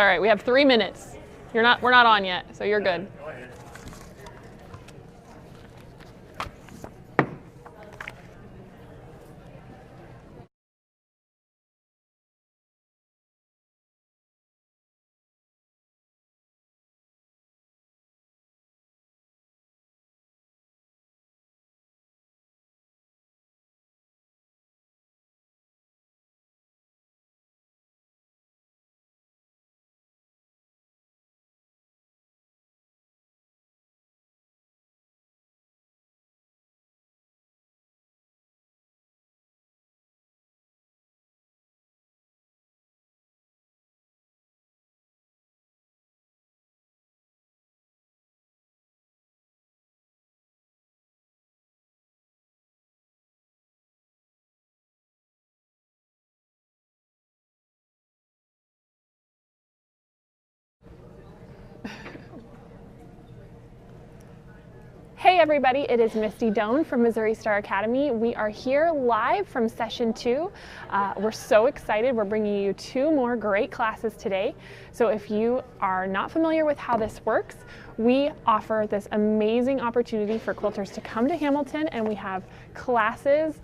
all right. We have 3 minutes. We're not on yet, so you're good. Hey everybody, it is Misty Doan from Missouri Star Academy. We are here live from session 2. We're so excited. We're bringing you 2 more great classes today. So if you are not familiar with how this works, we offer this amazing opportunity for quilters to come to Hamilton, and we have classes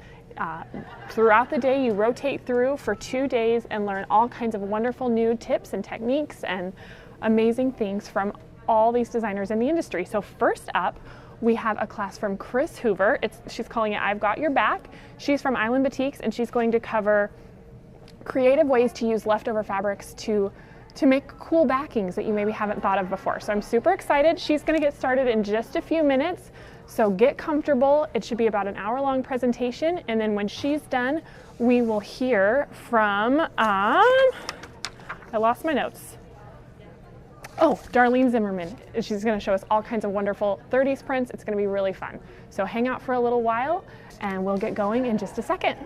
throughout the day. You rotate through for 2 days and learn all kinds of wonderful new tips and techniques and amazing things from all these designers in the industry. So first up, we have a class from Chris Hoover. She's calling it I've Got Your Back. She's from Island Batiks, and she's going to cover creative ways to use leftover fabrics to make cool backings that you maybe haven't thought of before. So I'm super excited. She's going to get started in just a few minutes, so get comfortable. It should be about an hour-long presentation, and then when she's done, we will hear from, I lost my notes. Oh, Darlene Zimmerman. She's going to show us all kinds of wonderful 30s prints. It's going to be really fun. So hang out for a little while and we'll get going in just a second.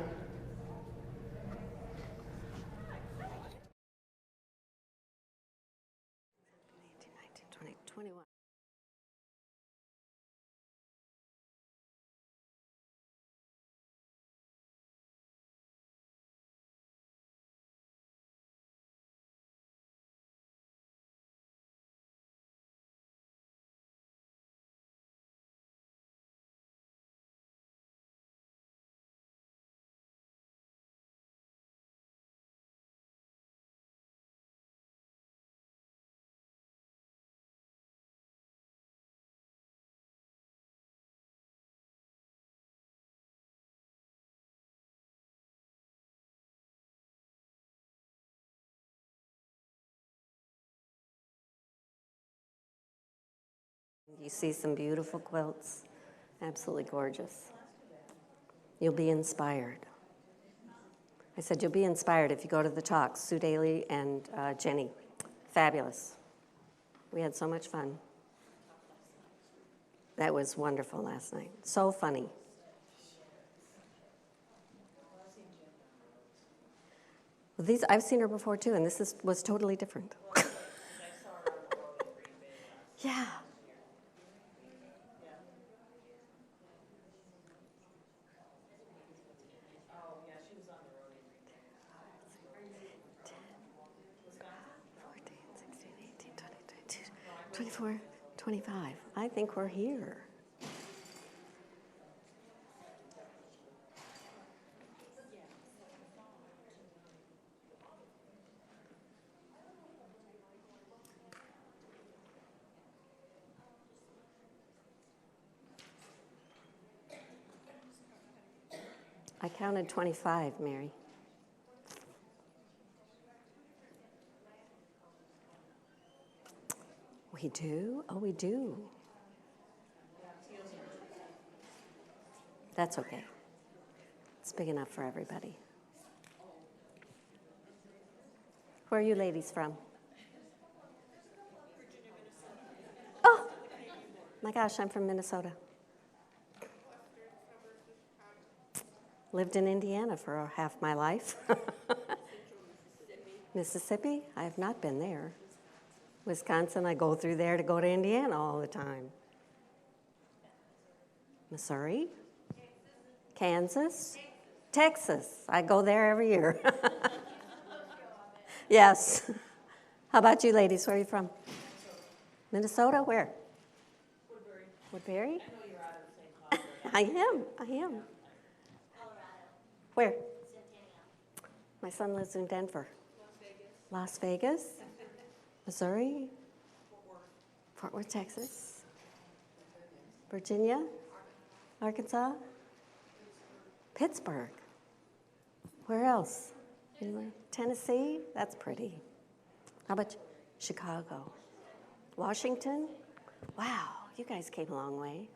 You see some beautiful quilts, absolutely gorgeous. You'll be inspired. I said you'll be inspired if you go to the talks. Sue Daly and Jenny, fabulous. We had so much fun. That was wonderful last night. So funny. Well, I've seen her before too, and this was totally different. Yeah. $14, $16, $18, $20, $24, $25. I think we're here. I counted 25, Mary. We do? Oh, we do. That's okay. It's big enough for everybody. Where are you ladies from? Oh, my gosh, I'm from Minnesota. Lived in Indiana for half my life. Mississippi? I have not been there. Wisconsin, I go through there to go to Indiana all the time. Missouri? Kansas? Texas. I go there every year. Yes. How about you ladies? Where are you from? Minnesota? Where? Woodbury. Woodbury? I know you're out of the same club. I am. Colorado. Where? Centennial. My son lives in Denver. Las Vegas. Las Vegas? Missouri? Fort Worth. Fort Worth, Texas? Virginia? Arkansas? Pittsburgh. Where else? Anywhere? Tennessee? That's pretty. How about Chicago? Washington? Wow, you guys came a long way.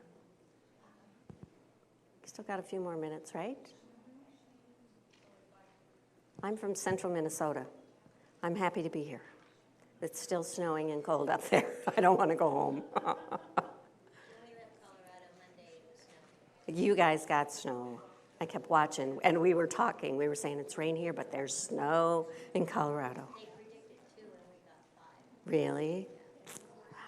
Still got a few more minutes, right? I'm from central Minnesota. I'm happy to be here. It's still snowing and cold up there. I don't want to go home. You guys got snow. I kept watching, and we were talking. We were saying it's rain here, but there's snow in Colorado. They predicted 2 and we got 5. Really? Wow.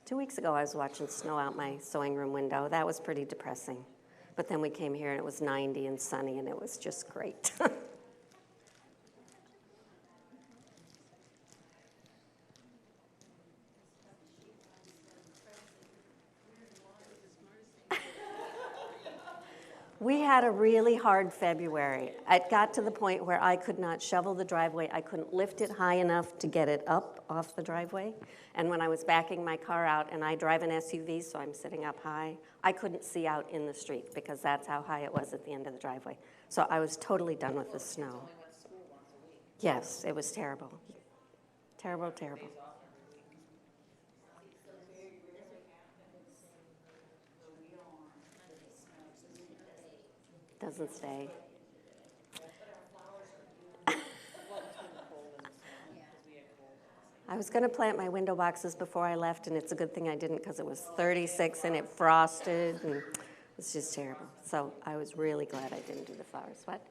2 weeks ago, I was watching snow out my sewing room window. That was pretty depressing. But then we came here, and it was 90 and sunny, and it was just great. We had a really hard February. It got to the point where I could not shovel the driveway. I couldn't lift it high enough to get it up off the driveway. And when I was backing my car out, and I drive an SUV, so I'm sitting up high, I couldn't see out in the street because that's how high it was at the end of the driveway. So I was totally done with the snow. Yes, it was terrible. Terrible, terrible. Doesn't stay. I was going to plant my window boxes before I left, and it's a good thing I didn't because it was 36 and it frosted, and it's just terrible. So I was really glad I didn't do the flowers. What?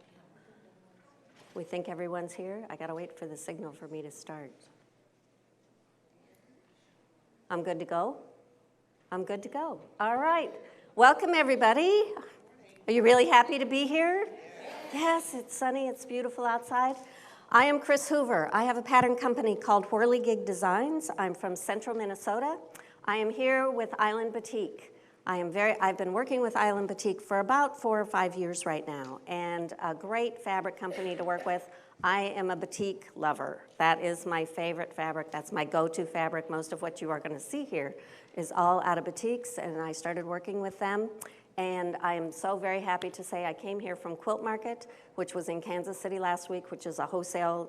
We think everyone's here? I got to wait for the signal for me to start. I'm good to go? I'm good to go. All right. Welcome, everybody. Are you really happy to be here? Yes, it's sunny, it's beautiful outside. I am Chris Hoover. I have a pattern company called Whirligig Designs. I'm from central Minnesota. I am here with Island Batik. I've been working with Island Batik for about 4 or 5 years right now, and a great fabric company to work with. I am a batik lover. That is my favorite fabric. That's my go-to fabric. Most of what you are going to see here is all out of batiks, and I started working with them. And I am so very happy to say I came here from Quilt Market, which was in Kansas City last week, which is a wholesale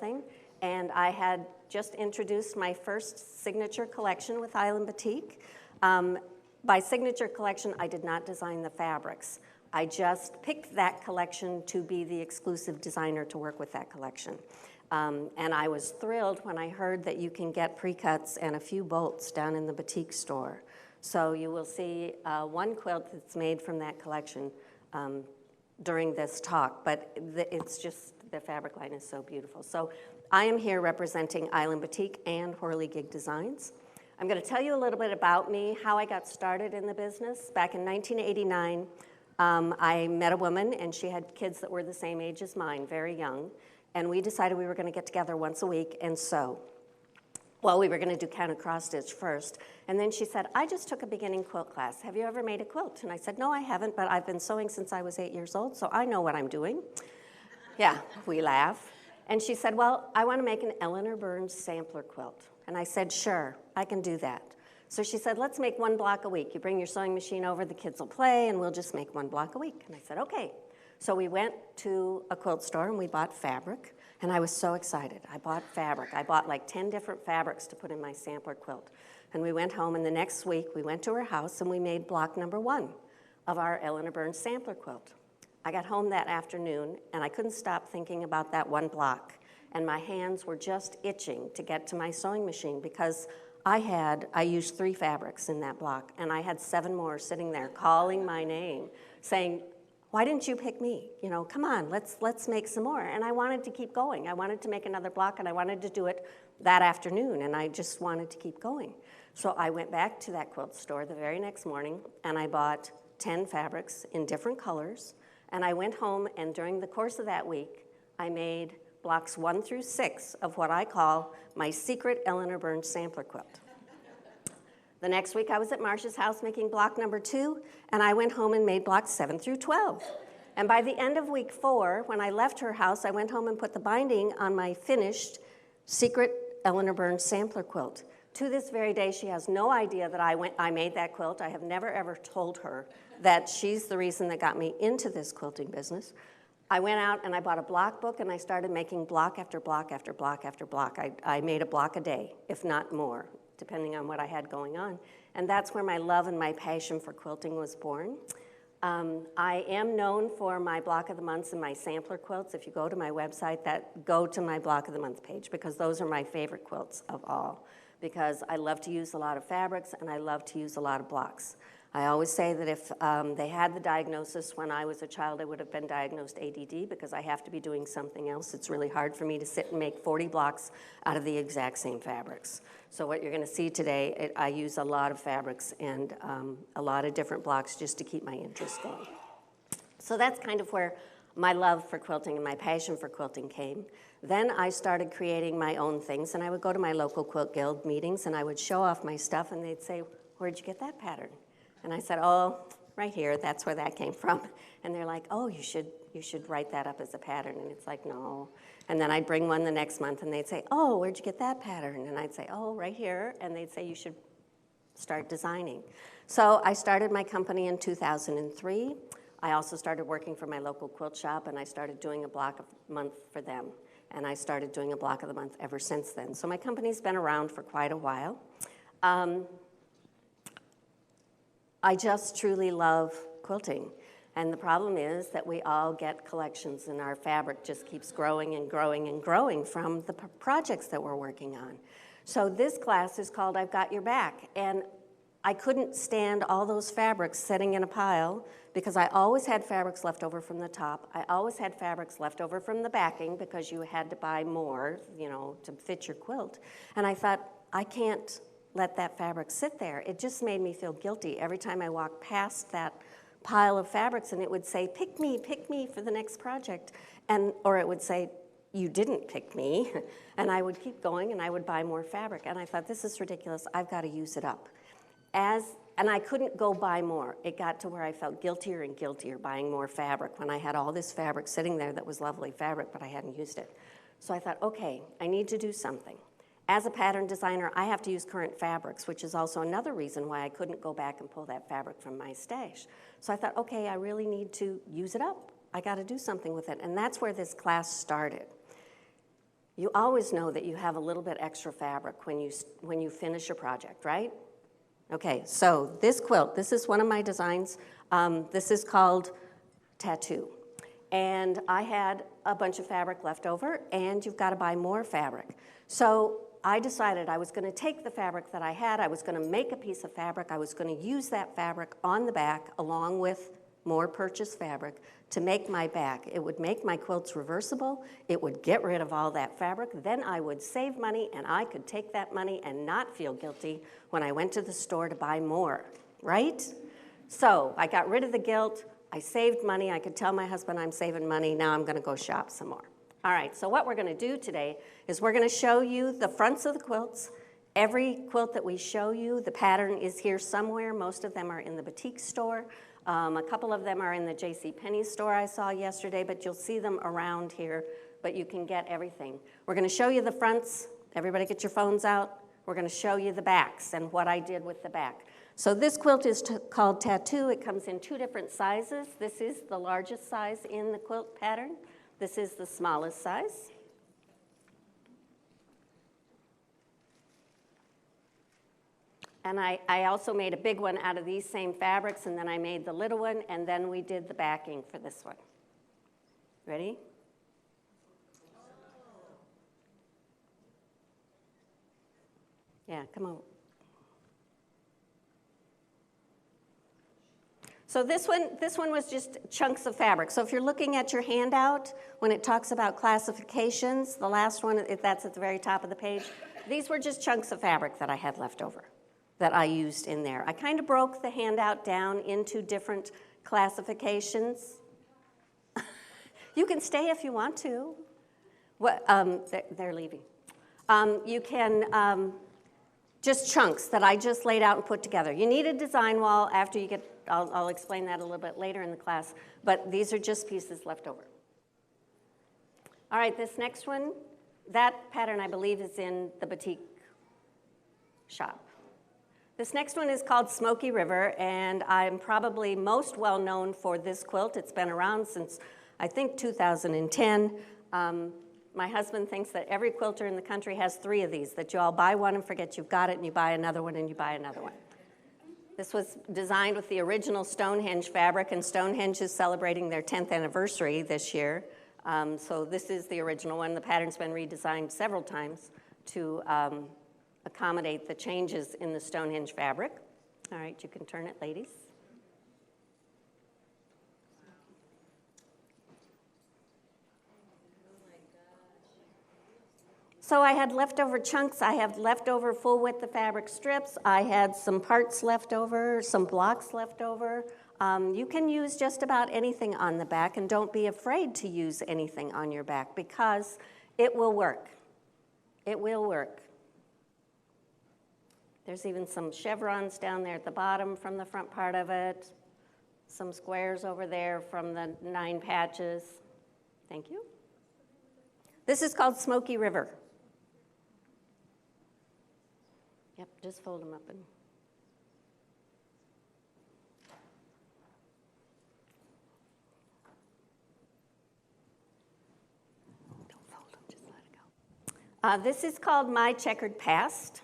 thing. And I had just introduced my first signature collection with Island Batik. By signature collection, I did not design the fabrics. I just picked that collection to be the exclusive designer to work with that collection. And I was thrilled when I heard that you can get pre-cuts and a few bolts down in the Batik store. So you will see one quilt that's made from that collection during this talk, but it's just, the fabric line is so beautiful. So I am here representing Island Batik and Whirligig Designs. I'm going to tell you a little bit about me, how I got started in the business. Back in 1989, I met a woman, and she had kids that were the same age as mine, very young, and we decided we were going to get together once a week and sew. Well, we were going to do counter cross stitch first, and then she said, I just took a beginning quilt class. Have you ever made a quilt? And I said, no, I haven't, but I've been sewing since I was 8 years old, so I know what I'm doing. Yeah, we laugh. And she said, well, I want to make an Eleanor Burns sampler quilt. And I said, sure, I can do that. So she said, let's make 1 block a week. You bring your sewing machine over, the kids will play, and we'll just make 1 block a week. And I said, okay. So we went to a quilt store, and we bought fabric. And I was so excited. I bought fabric. I bought like 10 different fabrics to put in my sampler quilt. And we went home, and the next week we went to her house, and we made block number 1 of our Eleanor Burns sampler quilt. I got home that afternoon, and I couldn't stop thinking about that 1 block. And my hands were just itching to get to my sewing machine because I used 3 fabrics in that block, and I had 7 more sitting there calling my name, saying, why didn't you pick me? You know, come on, let's make some more. And I wanted to keep going. I wanted to make another block, and I wanted to do it that afternoon, and I just wanted to keep going. So I went back to that quilt store the very next morning, and I bought 10 fabrics in different colors, and I went home, and during the course of that week, I made blocks 1 through 6 of what I call my secret Eleanor Burns sampler quilt. The next week I was at Marcia's house making block number 2, and I went home and made blocks 7 through 12. And by the end of week 4, when I left her house, I went home and put the binding on my finished secret Eleanor Burns sampler quilt. To this very day, she has no idea that I made that quilt. I have never ever told her that she's the reason that got me into this quilting business. I went out and I bought a block book and I started making block after block after block after block. I made a block a day, if not more, depending on what I had going on. And that's where my love and my passion for quilting was born. I am known for my block of the months and my sampler quilts. If you go to my website, go to my block of the month page, because those are my favorite quilts of all, because I love to use a lot of fabrics and I love to use a lot of blocks. I always say that if they had the diagnosis when I was a child, I would have been diagnosed ADD, because I have to be doing something else. It's really hard for me to sit and make 40 blocks out of the exact same fabrics. So what you're going to see today, I use a lot of fabrics and a lot of different blocks just to keep my interest going. So that's kind of where my love for quilting and my passion for quilting came. Then I started creating my own things, and I would go to my local Quilt Guild meetings and I would show off my stuff, and they'd say, "Where'd you get that pattern?" And I said, "Oh, right here, that's where that came from." And they're like, "Oh, you should write that up as a pattern." And it's like, no. And then I'd bring one the next month and they'd say, "Oh, where'd you get that pattern?" And I'd say, "Oh, right here." And they'd say, "You should start designing." So I started my company in 2003. I also started working for my local quilt shop, and I started doing a block a month for them. And I started doing a block of the month ever since then. So my company's been around for quite a while. I just truly love quilting. And the problem is that we all get collections, and our fabric just keeps growing and growing and growing from the projects that we're working on. So this class is called I've Got Your Back. And I couldn't stand all those fabrics sitting in a pile, because I always had fabrics left over from the top. I always had fabrics left over from the backing, because you had to buy more, to fit your quilt. And I thought, I can't let that fabric sit there. It just made me feel guilty every time I walked past that pile of fabrics, and it would say, pick me for the next project. Or it would say, "You didn't pick me." And I would keep going and I would buy more fabric. And I thought, this is ridiculous, I've got to use it up. And I couldn't go buy more. It got to where I felt guiltier and guiltier buying more fabric when I had all this fabric sitting there that was lovely fabric, but I hadn't used it. So I thought, okay, I need to do something. As a pattern designer, I have to use current fabrics, which is also another reason why I couldn't go back and pull that fabric from my stash. So I thought, okay, I really need to use it up. I got to do something with it. And that's where this class started. You always know that you have a little bit extra fabric when you finish a project, right? Okay, so this quilt, this is one of my designs. This is called Tattoo. And I had a bunch of fabric left over, and you've got to buy more fabric. So I decided I was going to take the fabric that I had, I was going to make a piece of fabric, I was going to use that fabric on the back along with more purchased fabric to make my back. It would make my quilts reversible, it would get rid of all that fabric, then I would save money, and I could take that money and not feel guilty when I went to the store to buy more, right? So I got rid of the guilt, I saved money, I could tell my husband I'm saving money, now I'm going to go shop some more. All right, so what we're going to do today is we're going to show you the fronts of the quilts. Every quilt that we show you, the pattern is here somewhere. Most of them are in the Batik store. A couple of them are in the JCPenney store I saw yesterday, but you'll see them around here, but you can get everything. We're going to show you the fronts. Everybody get your phones out. We're going to show you the backs and what I did with the back. So this quilt is called Tattoo. It comes in 2 different sizes. This is the largest size in the quilt pattern. This is the smallest size. And I also made a big one out of these same fabrics, and then I made the little one, and then we did the backing for this one. Ready? Yeah, come on. So this one was just chunks of fabric. So if you're looking at your handout, when it talks about classifications, the last one, that's at the very top of the page, these were just chunks of fabric that I had left over that I used in there. I kind of broke the handout down into different classifications. You can stay if you want to. What, they're leaving. You can, just chunks that I just laid out and put together. You need a design wall after you get, I'll explain that a little bit later in the class, but these are just pieces left over. All right, this next one, that pattern I believe is in the batik shop. This next one is called Smoky River, and I'm probably most well known for this quilt. It's been around since, I think, 2010. My husband thinks that every quilter in the country has 3 of these, that you all buy one and forget you've got it, and you buy another one and you buy another one. This was designed with the original Stonehenge fabric, and Stonehenge is celebrating their 10th anniversary this year. So this is the original one. The pattern's been redesigned several times to accommodate the changes in the Stonehenge fabric. All right, you can turn it, ladies. So I had leftover chunks. I have leftover full width of fabric strips. I had some parts left over, some blocks left over. You can use just about anything on the back, and don't be afraid to use anything on your back because it will work. It will work. There's even some chevrons down there at the bottom from the front part of it. Some squares over there from the 9 patches. Thank you. This is called Smoky River. Yep, just fold them up and... Don't fold them, just let it go. This is called My Checkered Past.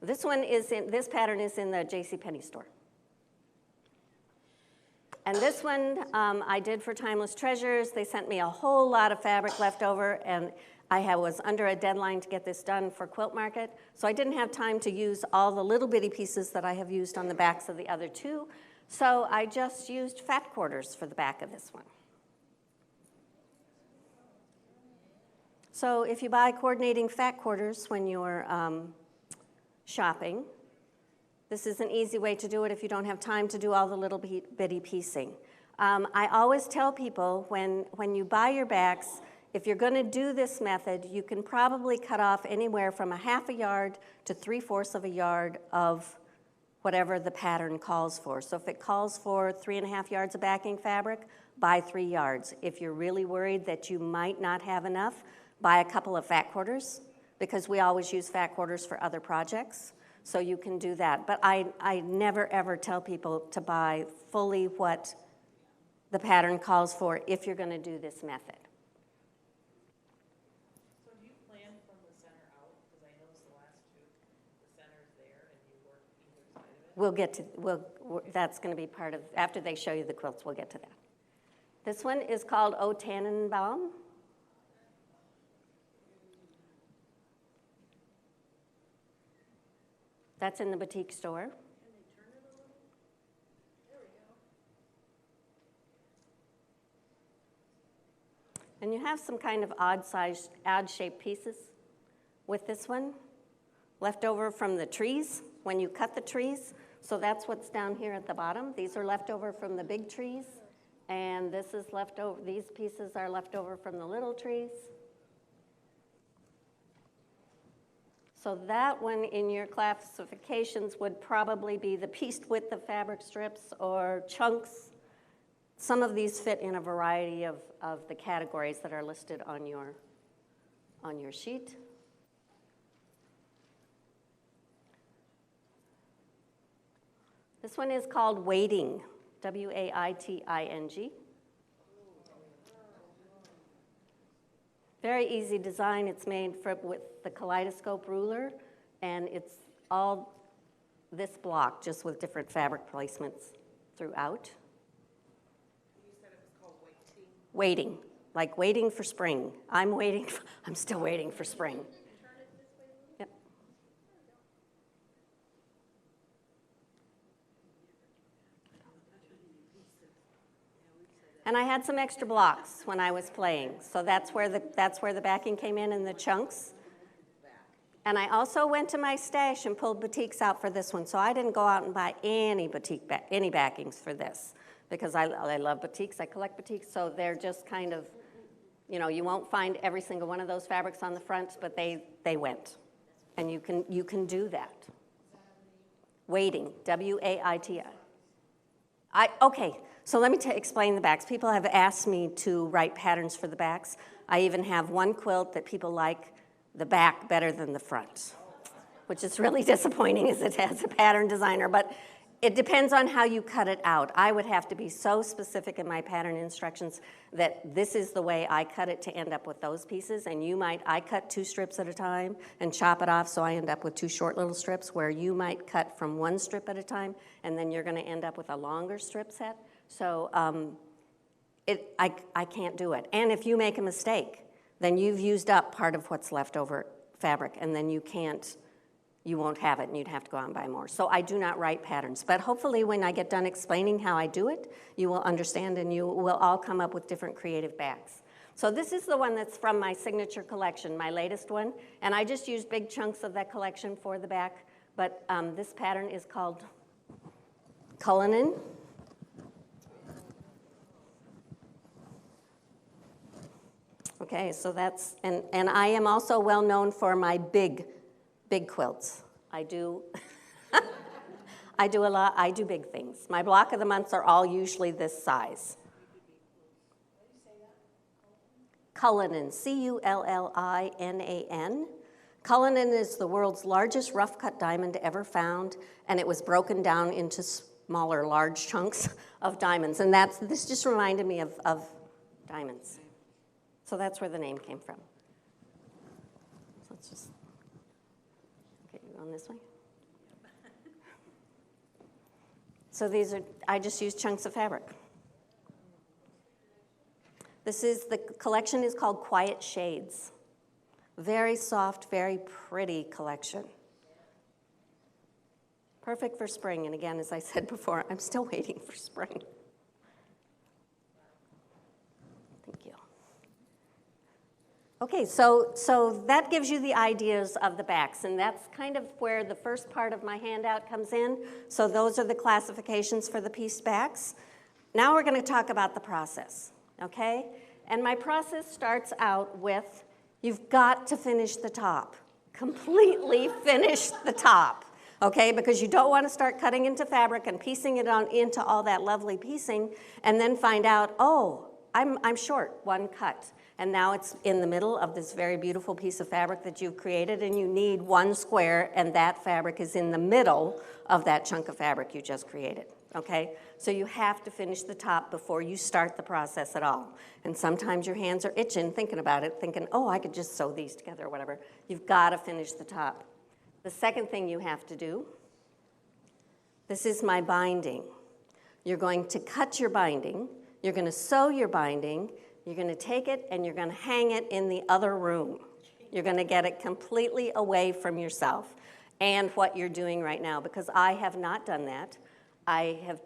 This pattern is in the JCPenney store. And this one I did for Timeless Treasures. They sent me a whole lot of fabric left over, and I was under a deadline to get this done for Quilt Market, so I didn't have time to use all the little bitty pieces that I have used on the backs of the other 2. So I just used fat quarters for the back of this one. So if you buy coordinating fat quarters when you're shopping, this is an easy way to do it if you don't have time to do all the little bitty piecing. I always tell people when you buy your backs, if you're going to do this method, you can probably cut off anywhere from 1/2 yard to 3/4 of a yard of whatever the pattern calls for. So if it calls for 3.5 yards of backing fabric, buy 3 yards. If you're really worried that you might not have enough, buy a couple of fat quarters, because we always use fat quarters for other projects. So you can do that. But I never, ever tell people to buy fully what the pattern calls for if you're going to do this method. So do you plan from the center out? Because I noticed the last 2, the center's there and you work either side of it. We'll get to, that's going to be part of, after they show you the quilts, we'll get to that. This one is called O Tannenbaum. That's in the batik store. And you have some kind of odd-shaped pieces with this one, left over from the trees when you cut the trees. So that's what's down here at the bottom. These are left over from the big trees, and this is left over. These pieces are left over from the little trees. So that one in your classifications would probably be the pieced width of fabric strips or chunks. Some of these fit in a variety of the categories that are listed on your sheet. This one is called Waiting, W-A-I-T-I-N-G. Very easy design. It's made with the kaleidoscope ruler, and it's all this block, just with different fabric placements throughout. You said it was called Waiting. Waiting, like waiting for spring. I'm still waiting for spring. Yep. And I had some extra blocks when I was playing, so that's where the backing came in and the chunks. And I also went to my stash and pulled batiks out for this one, so I didn't go out and buy any backings for this, because I love batiks, I collect batiks, so they're just kind of You know, you won't find every single one of those fabrics on the front, but they went. And you can do that. Waiting, W-A-I-T-I. Okay, so let me explain the backs. People have asked me to write patterns for the backs. I even have one quilt that people like the back better than the front, which is really disappointing as it has a pattern designer, but it depends on how you cut it out. I would have to be so specific in my pattern instructions that this is the way I cut it to end up with those pieces, and I cut 2 strips at a time and chop it off so I end up with 2 short little strips, where you might cut from 1 strip at a time, and then you're gonna end up with a longer strip set. So I can't do it. And if you make a mistake, then you've used up part of what's left over fabric, and then you won't have it, and you'd have to go out and buy more. So I do not write patterns, but hopefully when I get done explaining how I do it, you will understand and you will all come up with different creative backs. So this is the one that's from my signature collection, my latest one, and I just used big chunks of that collection for the back, but this pattern is called Cullinan. Okay, so that's, and I am also well known for my big quilts. I do big things. My block of the months are all usually this size. Cullinan, C-U-L-L-I-N-A-N. Cullinan is the world's largest rough cut diamond ever found, and it was broken down into smaller, large chunks of diamonds. And this just reminded me of diamonds. So that's where the name came from. So let's just, okay, you going this way? So I just used chunks of fabric. The collection is called Quiet Shades. Very soft, very pretty collection. Perfect for spring, and again, as I said before, I'm still waiting for spring. Thank you. Okay, so that gives you the ideas of the backs, and that's kind of where the first part of my handout comes in. So those are the classifications for the piece backs. Now we're going to talk about the process, okay? And my process starts out with, you've got to finish the top. Completely finish the top, okay? Because you don't want to start cutting into fabric and piecing it on into all that lovely piecing and then find out, oh, I'm short 1 cut. And now it's in the middle of this very beautiful piece of fabric that you've created, and you need 1 square, and that fabric is in the middle of that chunk of fabric you just created, okay? So you have to finish the top before you start the process at all. And sometimes your hands are itching thinking about it, thinking, oh, I could just sew these together or whatever. You've got to finish the top. The second thing you have to do, this is my binding. You're going to cut your binding, you're going to sew your binding, you're going to take it and you're going to hang it in the other room. You're going to get it completely away from yourself and what you're doing right now, because I have not done that. I have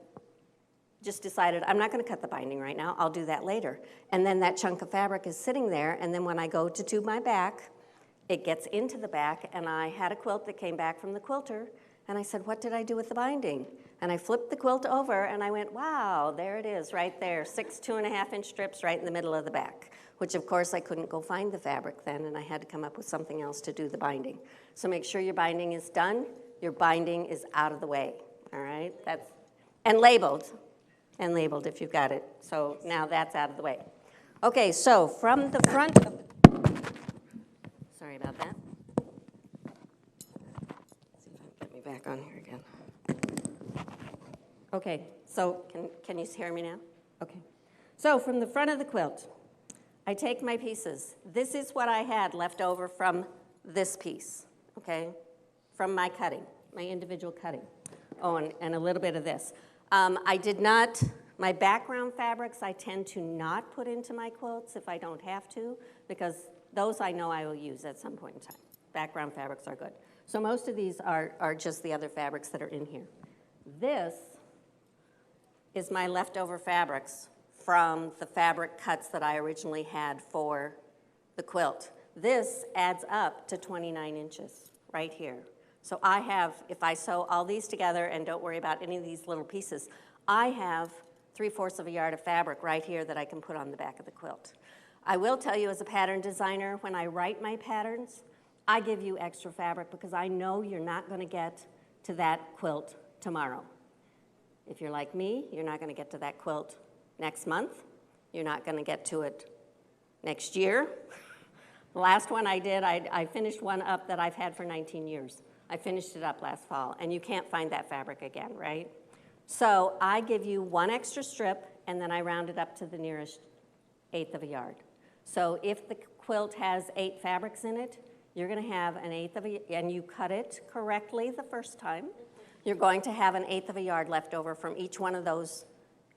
just decided I'm not going to cut the binding right now. I'll do that later. And then that chunk of fabric is sitting there, and then when I go to tube my back, it gets into the back, and I had a quilt that came back from the quilter, and I said, what did I do with the binding? And I flipped the quilt over, and I went, wow, there it is right there, 6 2.5-inch strips right in the middle of the back, which, of course, I couldn't go find the fabric then, and I had to come up with something else to do the binding. So make sure your binding is done. Your binding is out of the way, all right? And labeled if you've got it. So now that's out of the way. Okay, so from the front of sorry about that. Let's see if I can get me back on here again. Okay, so can you hear me now? Okay. So from the front of the quilt, I take my pieces. This is what I had left over from this piece, okay, from my cutting, my individual cutting. Oh, and a little bit of this. I did not, my background fabrics I tend to not put into my quilts if I don't have to, because those I know I will use at some point in time. Background fabrics are good. So most of these are just the other fabrics that are in here. This is my leftover fabrics from the fabric cuts that I originally had for the quilt. This adds up to 29 inches right here. So I have, if I sew all these together and don't worry about any of these little pieces, I have 3/4 of a yard of fabric right here that I can put on the back of the quilt. I will tell you as a pattern designer, when I write my patterns, I give you extra fabric because I know you're not going to get to that quilt tomorrow. If you're like me, you're not going to get to that quilt next month. You're not going to get to it next year. The last one I did, I finished one up that I've had for 19 years. I finished it up last fall, and you can't find that fabric again, right? So I give you one extra strip, and then I round it up to the nearest eighth of a yard. So if the quilt has 8 fabrics in it, you're going to have an eighth of a, and you cut it correctly the first time, you're going to have an eighth of a yard left over from each one of those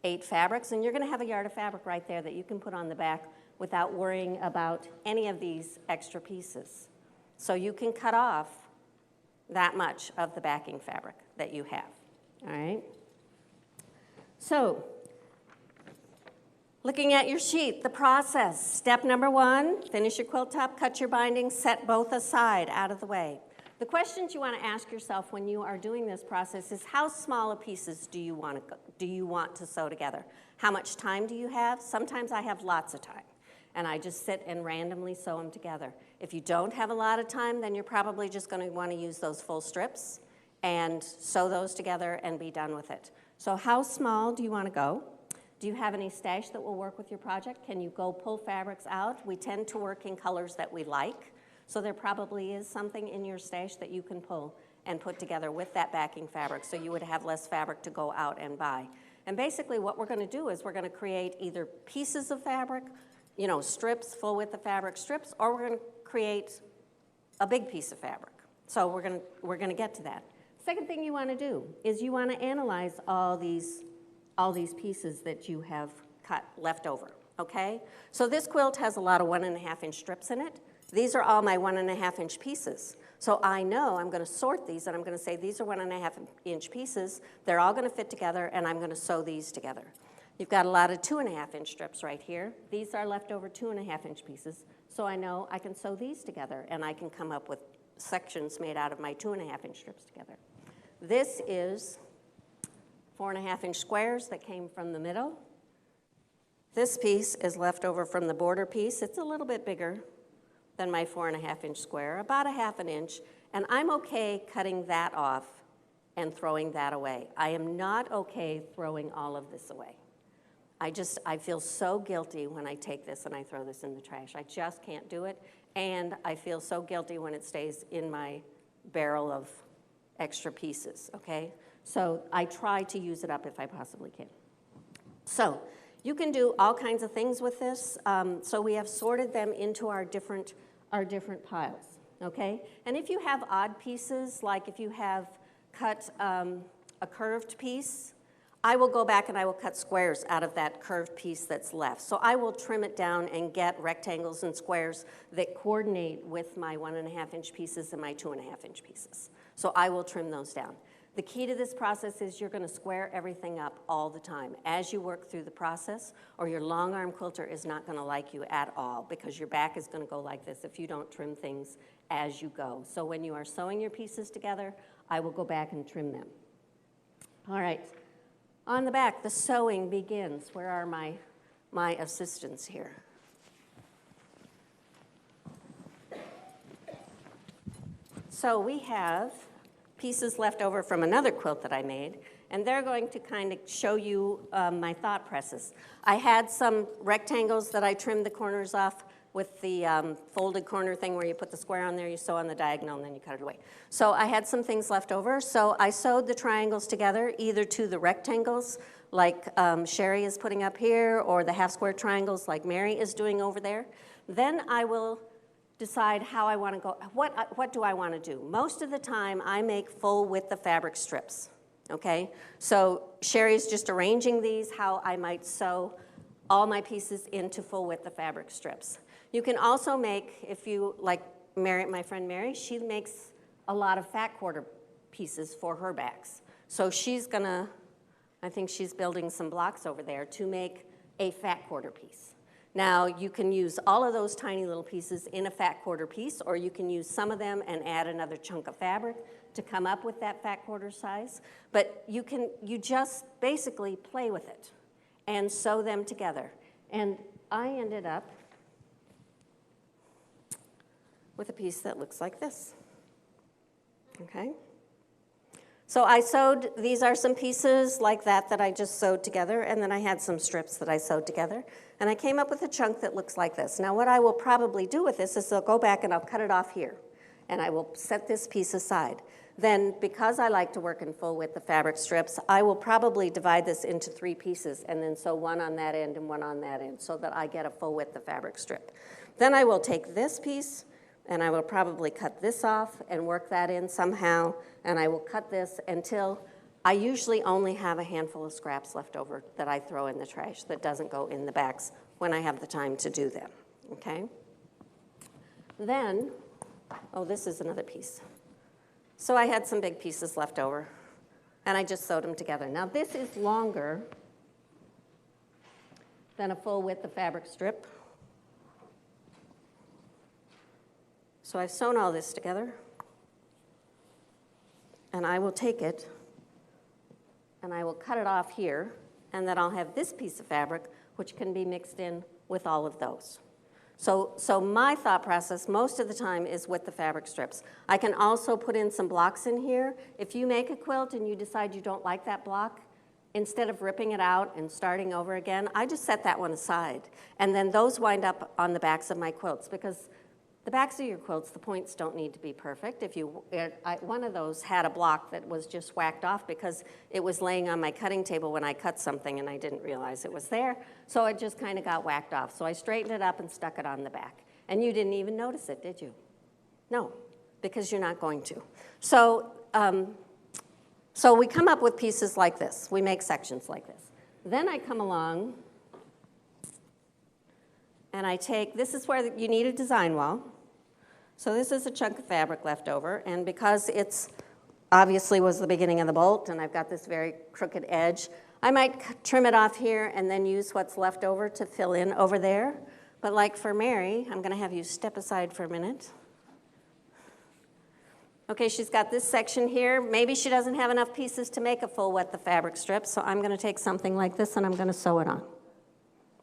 8 fabrics, and you're going to have a yard of fabric right there that you can put on the back without worrying about any of these extra pieces. So you can cut off that much of the backing fabric that you have, all right? So, looking at your sheet, the process. Step number 1, finish your quilt top, cut your binding, set both aside, out of the way. The questions you want to ask yourself when you are doing this process is how small of pieces do you want to sew together? How much time do you have? Sometimes I have lots of time, and I just sit and randomly sew them together. If you don't have a lot of time, then you're probably just going to want to use those full strips and sew those together and be done with it. So how small do you want to go? Do you have any stash that will work with your project? Can you go pull fabrics out? We tend to work in colors that we like, so there probably is something in your stash that you can pull and put together with that backing fabric, so you would have less fabric to go out and buy. And basically what we're going to do is we're going to create either pieces of fabric, you know, strips, full width of fabric strips, or we're going to create a big piece of fabric. So we're going to get to that. Second thing you want to do is you want to analyze all these pieces that you have cut left over, okay? So this quilt has a lot of 1.5 inch strips in it. These are all my 1.5 inch pieces. So I know I'm going to sort these, and I'm going to say these are 1.5 inch pieces. They're all going to fit together, and I'm going to sew these together. You've got a lot of 2.5 inch strips right here. These are leftover 2.5 inch pieces. So I know I can sew these together, and I can come up with sections made out of my 2.5 inch strips together. This is 4.5 inch squares that came from the middle. This piece is left over from the border piece. It's a little bit bigger than my 4.5 inch square, about 1/2 inch, and I'm okay cutting that off and throwing that away. I am not okay throwing all of this away. I feel so guilty when I take this and I throw this in the trash. I just can't do it, and I feel so guilty when it stays in my barrel of extra pieces, okay? So I try to use it up if I possibly can. So you can do all kinds of things with this. So we have sorted them into our different piles, okay? And if you have odd pieces, like if you have cut a curved piece, I will go back and I will cut squares out of that curved piece that's left. So I will trim it down and get rectangles and squares that coordinate with my 1.5 inch pieces and my 2.5 inch pieces. So I will trim those down. The key to this process is you're going to square everything up all the time as you work through the process, or your long arm quilter is not going to like you at all, because your back is going to go like this if you don't trim things as you go. So when you are sewing your pieces together, I will go back and trim them. All right. On the back, the sewing begins. Where are my assistants here? So we have pieces left over from another quilt that I made, and they're going to kind of show you my thought process. I had some rectangles that I trimmed the corners off with the folded corner thing where you put the square on there, you sew on the diagonal, and then you cut it away. So I had some things left over, so I sewed the triangles together either to the rectangles like Sherry is putting up here, or the half square triangles like Mary is doing over there. Then I will decide how I want to go, what do I want to do? Most of the time, I make full width of fabric strips, okay? So Sherry's just arranging these, how I might sew all my pieces into full width of fabric strips. You can also make, if you, like Mary, my friend Mary, she makes a lot of fat quarter pieces for her backs. So she's gonna, I think she's building some blocks over there to make a fat quarter piece. Now, you can use all of those tiny little pieces in a fat quarter piece, or you can use some of them and add another chunk of fabric to come up with that fat quarter size. But you just basically play with it and sew them together. And I ended up with a piece that looks like this. Okay? So I sewed, these are some pieces like that I just sewed together, and then I had some strips that I sewed together, and I came up with a chunk that looks like this. Now what I will probably do with this is I'll go back and I'll cut it off here, and I will set this piece aside. Then, because I like to work in full width of fabric strips, I will probably divide this into 3 pieces and then sew one on that end and one on that end so that I get a full width of fabric strip. Then I will take this piece and I will probably cut this off and work that in somehow, and I will cut this until I usually only have a handful of scraps left over that I throw in the trash that doesn't go in the backs when I have the time to do them, okay? Then, oh, this is another piece. So I had some big pieces left over, and I just sewed them together. Now this is longer than a full width of fabric strip. So I've sewn all this together, and I will take it, and I will cut it off here, and then I'll have this piece of fabric, which can be mixed in with all of those. So my thought process most of the time is with the fabric strips. I can also put in some blocks in here. If you make a quilt and you decide you don't like that block, instead of ripping it out and starting over again, I just set that one aside. And then those wind up on the backs of my quilts, because the backs of your quilts, the points don't need to be perfect. One of those had a block that was just whacked off because it was laying on my cutting table when I cut something and I didn't realize it was there, so it just kind of got whacked off. So I straightened it up and stuck it on the back. And you didn't even notice it, did you? No, because you're not going to. So we come up with pieces like this. We make sections like this. Then I come along and I take, this is where you need a design wall. So this is a chunk of fabric left over, and because it's obviously was the beginning of the bolt, and I've got this very crooked edge, I might trim it off here and then use what's left over to fill in over there. But like for Mary, I'm gonna have you step aside for a minute. Okay, she's got this section here. Maybe she doesn't have enough pieces to make a full width of fabric strip, so I'm gonna take something like this and I'm gonna sew it on.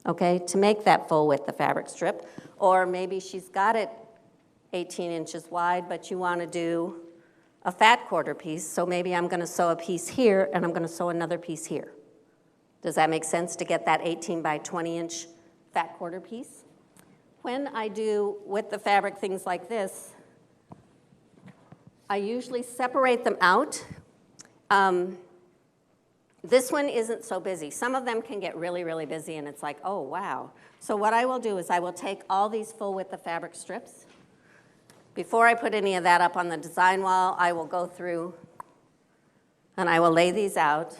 Okay, to make that full width of fabric strip. Or maybe she's got it 18 inches wide, but you want to do a fat quarter piece, so maybe I'm going to sew a piece here and I'm going to sew another piece here. Does that make sense to get that 18 by 20 inch fat quarter piece? When I do with the fabric things like this, I usually separate them out. This one isn't so busy. Some of them can get really, really busy, and it's like, oh, wow. So what I will do is I will take all these full width of fabric strips. Before I put any of that up on the design wall, I will go through and I will lay these out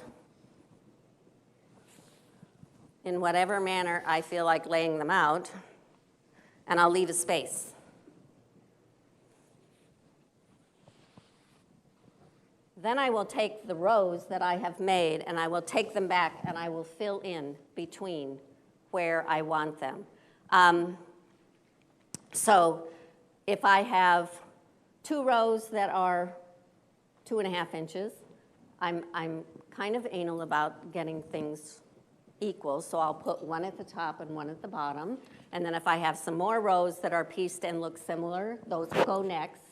in whatever manner I feel like laying them out, and I'll leave a space. Then I will take the rows that I have made and I will take them back and I will fill in between where I want them. So if I have 2 rows that are 2.5 inches, I'm kind of anal about getting things equal, so I'll put one at the top and one at the bottom. And then if I have some more rows that are pieced and look similar, those will go next.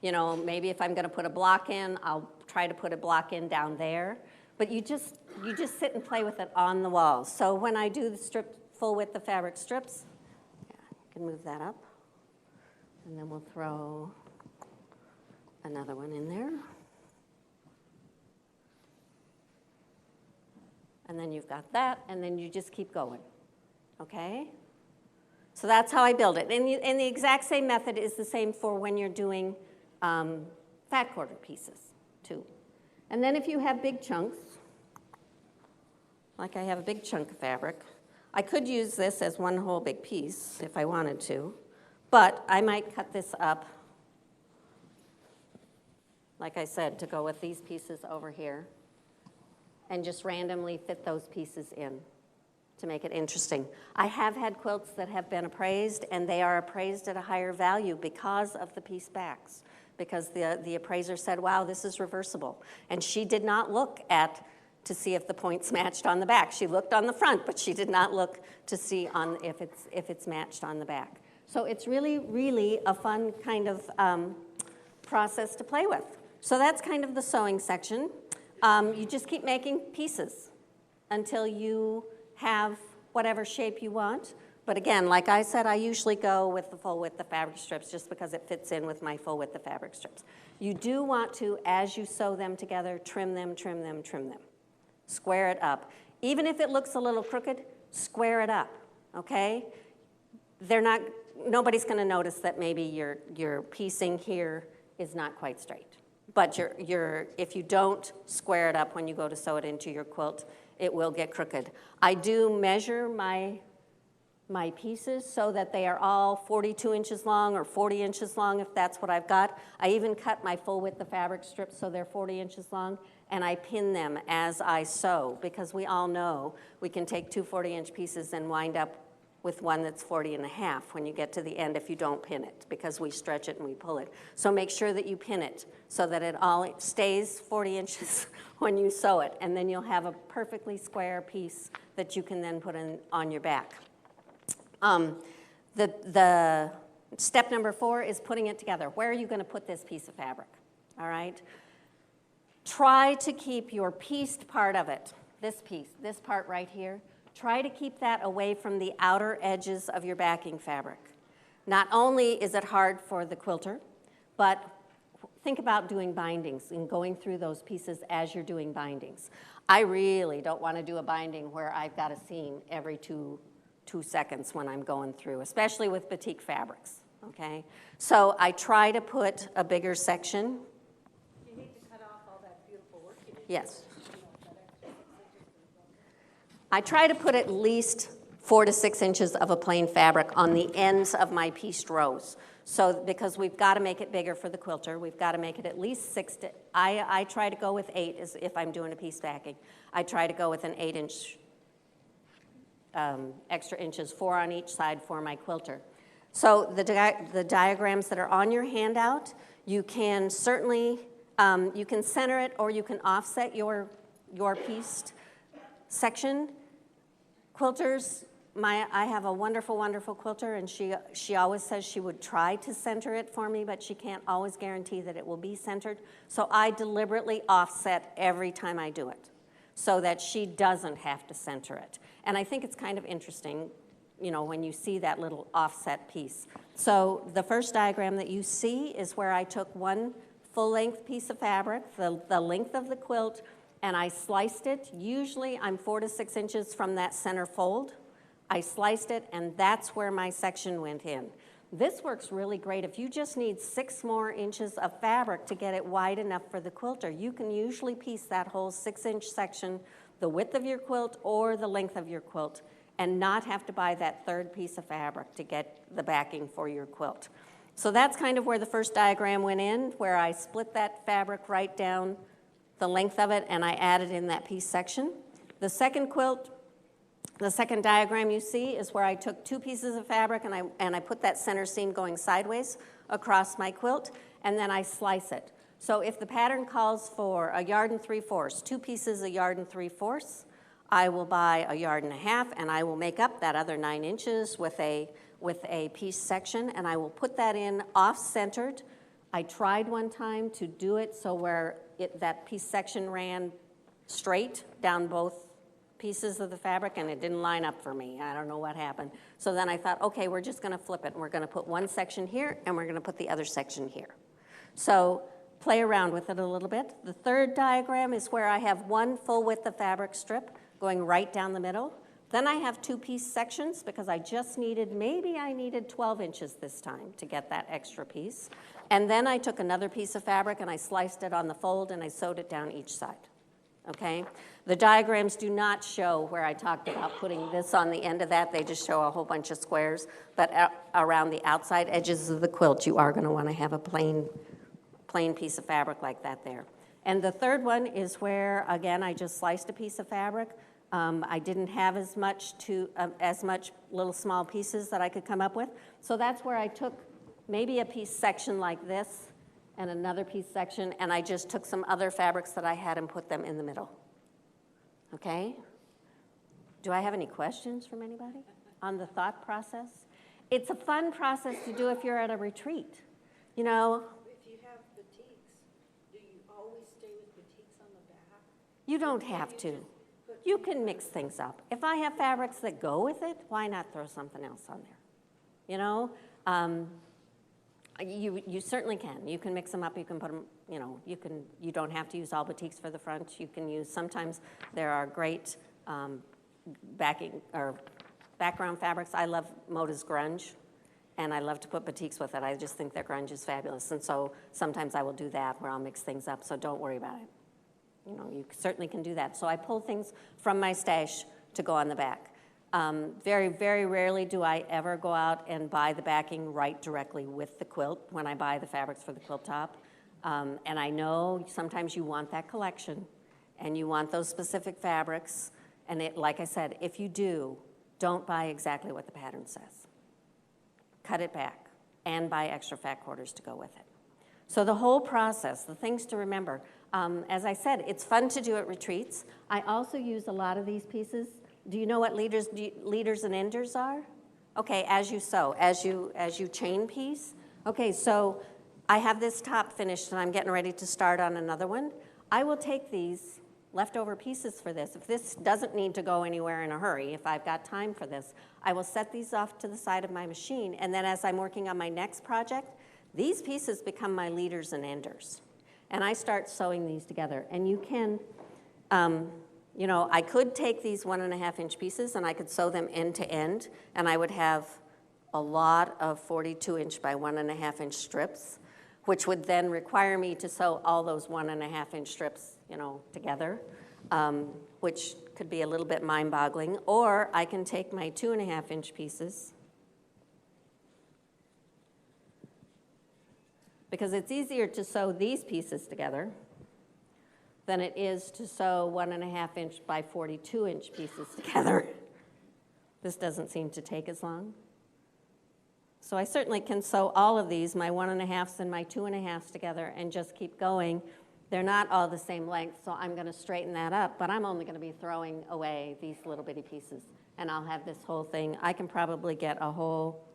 You know, maybe if I'm going to put a block in, I'll try to put a block in down there. But you just sit and play with it on the wall. So when I do the full width of fabric strips, yeah, you can move that up. And then we'll throw another one in there. And then you've got that, and then you just keep going, okay? So that's how I build it. And the exact same method is the same for when you're doing fat quarter pieces, too. And then if you have big chunks, like I have a big chunk of fabric, I could use this as one whole big piece if I wanted to, but I might cut this up, like I said, to go with these pieces over here, and just randomly fit those pieces in to make it interesting. I have had quilts that have been appraised, and they are appraised at a higher value because of the piece backs, because the appraiser said, wow, this is reversible. And she did not look to see if the points matched on the back. She looked on the front, but she did not look to see if it's matched on the back. So it's really, really a fun kind of process to play with. So that's kind of the sewing section. You just keep making pieces until you have whatever shape you want. But again, like I said, I usually go with the full width of fabric strips just because it fits in with my full width of fabric strips. You do want to, as you sew them together, trim them, trim them, trim them. Square it up. Even if it looks a little crooked, square it up, okay? Nobody's gonna notice that maybe your piecing here is not quite straight. But if you don't square it up when you go to sew it into your quilt, it will get crooked. I do measure my pieces so that they are all 42 inches long or 40 inches long if that's what I've got. I even cut my full width of fabric strips so they're 40 inches long, and I pin them as I sew, because we all know we can take two 40-inch pieces and wind up with one that's 40 and a half when you get to the end if you don't pin it, because we stretch it and we pull it. So make sure that you pin it so that it all stays 40 inches when you sew it, and then you'll have a perfectly square piece that you can then put on your back. The step number 4 is putting it together. Where are you going to put this piece of fabric? All right? Try to keep your pieced part of it, this piece, this part right here, try to keep that away from the outer edges of your backing fabric. Not only is it hard for the quilter, but think about doing bindings and going through those pieces as you're doing bindings. I really don't want to do a binding where I've got a seam every two seconds when I'm going through, especially with batik fabrics, okay? So I try to put a bigger section. You need to cut off all that beautiful work you did. Yes. I try to put at least 4 to 6 inches of a plain fabric on the ends of my pieced rows. So because we've got to make it bigger for the quilter, we've got to make it at least 6 to, I try to go with 8 if I'm doing a piece backing. I try to go with an 8-inch extra inches, 4 on each side for my quilter. So the diagrams that are on your handout, you can certainly, you can center it or you can offset your pieced section. Quilters, I have a wonderful, wonderful quilter, and she always says she would try to center it for me, but she can't always guarantee that it will be centered. So I deliberately offset every time I do it so that she doesn't have to center it. And I think it's kind of interesting, you know, when you see that little offset piece. So the first diagram that you see is where I took one full-length piece of fabric, the length of the quilt, and I sliced it. Usually I'm 4 to 6 inches from that center fold. I sliced it, and that's where my section went in. This works really great. If you just need 6 more inches of fabric to get it wide enough for the quilter, you can usually piece that whole 6-inch section the width of your quilt or the length of your quilt and not have to buy that third piece of fabric to get the backing for your quilt. So that's kind of where the first diagram went in, where I split that fabric right down the length of it and I added in that piece section. The second quilt, the second diagram you see is where I took 2 pieces of fabric and I put that center seam going sideways across my quilt, and then I slice it. So if the pattern calls for 1 3/4 yards, 2 pieces 1 3/4 yards, I will buy 1.5 yards and I will make up that other 9 inches with a piece section, and I will put that in off-centered. I tried one time to do it so where that piece section ran straight down both pieces of the fabric, and it didn't line up for me. I don't know what happened. So then I thought, okay, we're just going to flip it, and we're going to put one section here, and we're going to put the other section here. So play around with it a little bit. The third diagram is where I have one full width of fabric strip going right down the middle. Then I have 2 piece sections because I just needed, maybe I needed 12 inches this time to get that extra piece. And then I took another piece of fabric and I sliced it on the fold and I sewed it down each side. Okay? The diagrams do not show where I talked about putting this on the end of that. They just show a whole bunch of squares. But around the outside edges of the quilt, you are going to want to have a plain piece of fabric like that there. And the third one is where, again, I just sliced a piece of fabric. I didn't have as much little small pieces that I could come up with. So that's where I took maybe a piece section like this and another piece section, and I just took some other fabrics that I had and put them in the middle. Okay? Do I have any questions from anybody on the thought process? It's a fun process to do if you're at a retreat. You know, If you have batiks, do you always stay with batiks on the back? you don't have to. You can mix things up. If I have fabrics that go with it, why not throw something else on there? You know, you certainly can. You can mix them up. You can put them. You know, you don't have to use all batiks for the front. You can use. Sometimes there are great backing or background fabrics. I love Moda's grunge, and I love to put batiks with it. I just think that grunge is fabulous, and so sometimes I will do that where I'll mix things up. So don't worry about it. You know, you certainly can do that. So I pull things from my stash to go on the back. Very, very rarely do I ever go out and buy the backing right directly with the quilt when I buy the fabrics for the quilt top. And I know sometimes you want that collection and you want those specific fabrics. And like I said, if you do, don't buy exactly what the pattern says. Cut it back and buy extra fat quarters to go with it. So the whole process, the things to remember, as I said, it's fun to do at retreats. I also use a lot of these pieces. Do you know what leaders and enders are? Okay, as you sew, as you chain piece. Okay, so I have this top finished and I'm getting ready to start on another one. I will take these leftover pieces for this. If this doesn't need to go anywhere in a hurry, if I've got time for this, I will set these off to the side of my machine, and then as I'm working on my next project, these pieces become my leaders and enders. And I start sewing these together. And you can, you know, I could take these 1.5-inch pieces and I could sew them end to end, and I would have a lot of 42-inch by 1.5-inch strips, which would then require me to sew all those 1.5-inch strips, you know, together, which could be a little bit mind-boggling. Or I can take my 2.5-inch pieces, because it's easier to sew these pieces together than it is to sew 1.5-inch by 42-inch pieces together. This doesn't seem to take as long. So I certainly can sew all of these, my 1.5s and my 2.5s together, and just keep going. They're not all the same length, so I'm going to straighten that up, but I'm only going to be throwing away these little bitty pieces, and I'll have this whole thing. I can probably get a whole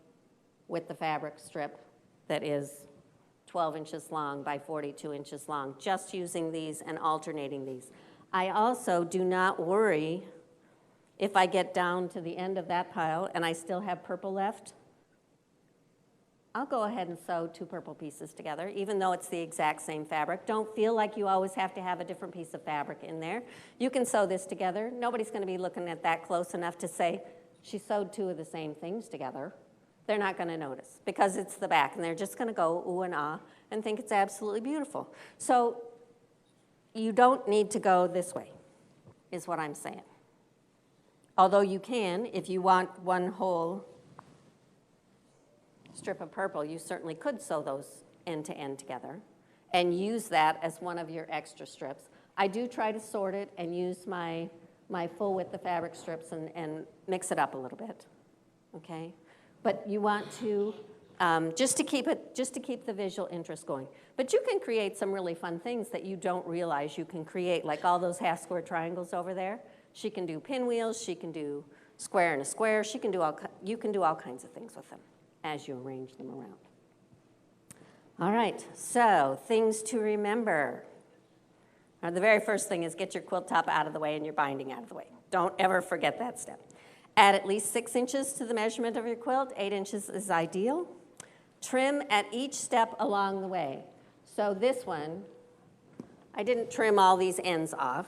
with the fabric strip that is 12 inches long by 42 inches long, just using these and alternating these. I also do not worry if I get down to the end of that pile and I still have purple left. I'll go ahead and sew 2 purple pieces together, even though it's the exact same fabric. Don't feel like you always have to have a different piece of fabric in there. You can sew this together. Nobody's going to be looking at that close enough to say, she sewed 2 of the same things together. They're not going to notice because it's the back, and they're just going to go ooh and ah and think it's absolutely beautiful. So you don't need to go this way, is what I'm saying. Although you can, if you want one whole strip of purple, you certainly could sew those end to end together and use that as one of your extra strips. I do try to sort it and use my full width of fabric strips and mix it up a little bit, okay? But you want to, just to keep the visual interest going. But you can create some really fun things that you don't realize you can create, like all those half square triangles over there. She can do pinwheels, she can do square and a square, you can do all kinds of things with them as you arrange them around. All right, so things to remember. The very first thing is get your quilt top out of the way and your binding out of the way. Don't ever forget that step. Add at least 6 inches to the measurement of your quilt. 8 inches is ideal. Trim at each step along the way. So this one, I didn't trim all these ends off.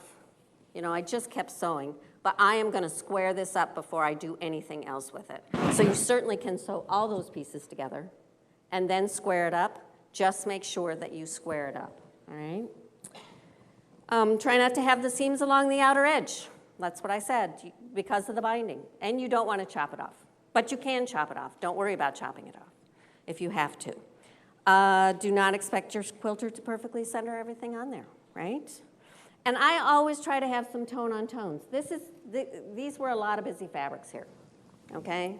You know, I just kept sewing. But I am going to square this up before I do anything else with it. So you certainly can sew all those pieces together and then square it up. Just make sure that you square it up, all right? Try not to have the seams along the outer edge. That's what I said, because of the binding. And you don't want to chop it off. But you can chop it off. Don't worry about chopping it off if you have to. Do not expect your quilter to perfectly center everything on there, right? And I always try to have some tone on tones. These were a lot of busy fabrics here, okay?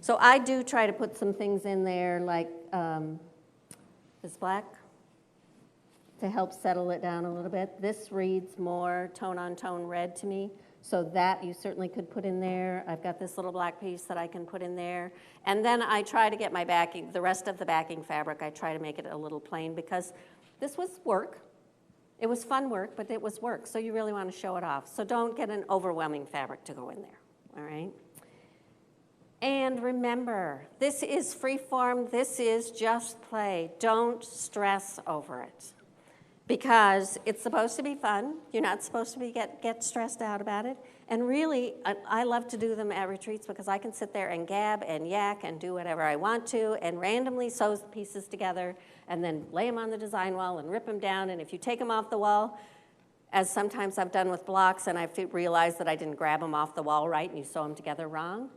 So I do try to put some things in there like this black to help settle it down a little bit. This reads more tone on tone red to me. So that you certainly could put in there. I've got this little black piece that I can put in there. And then I try to get my backing, the rest of the backing fabric, I try to make it a little plain because this was work. It was fun work, but it was work. So you really want to show it off. So don't get an overwhelming fabric to go in there, all right? And remember, this is free form. This is just play. Don't stress over it. Because it's supposed to be fun. You're not supposed to get stressed out about it. And really, I love to do them at retreats because I can sit there and gab and yak and do whatever I want to and randomly sew the pieces together and then lay them on the design wall and rip them down. And if you take them off the wall, as sometimes I've done with blocks and I realized that I didn't grab them off the wall right and you sew them together wrong,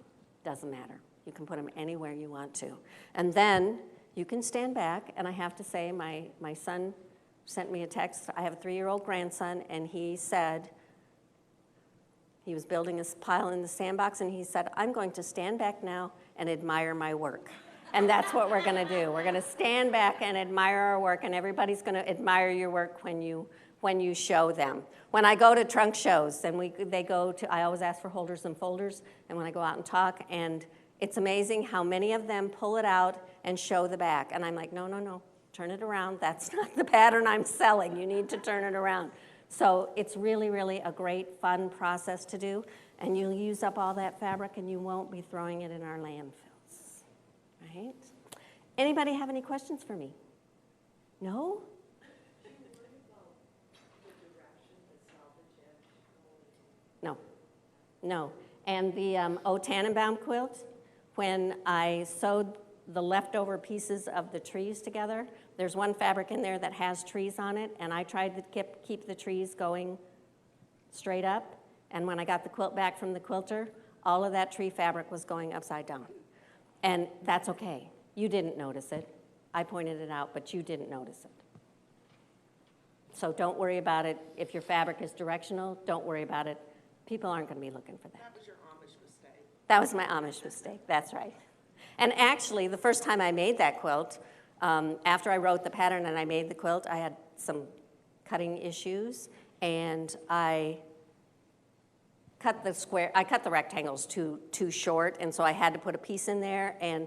doesn't matter. You can put them anywhere you want to. And then you can stand back, and I have to say my son sent me a text. I have a 3-year-old grandson, and he said, he was building a pile in the sandbox, and he said, I'm going to stand back now and admire my work. And that's what we're going to do. We're going to stand back and admire our work, and everybody's going to admire your work when you show them. When I go to trunk shows, and I always ask for holders and folders, and when I go out and talk, and it's amazing how many of them pull it out and show the back. And I'm like, no, no, no. Turn it around. That's not the pattern I'm selling. You need to turn it around. So it's really, really a great, fun process to do. And you'll use up all that fabric, and you won't be throwing it in our landfills. Right? Anybody have any questions for me? No? No. No. And the Tannenbaum quilt, when I sewed the leftover pieces of the trees together, there's one fabric in there that has trees on it, and I tried to keep the trees going straight up, and when I got the quilt back from the quilter, all of that tree fabric was going upside down. And that's okay. You didn't notice it. I pointed it out, but you didn't notice it. So don't worry about it. If your fabric is directional, don't worry about it. People aren't going to be looking for that. That was your Amish mistake. That was my Amish mistake. That's right. And actually, the first time I made that quilt, after I wrote the pattern and I made the quilt, I had some cutting issues, and I cut the rectangles too short, and so I had to put a piece in there, and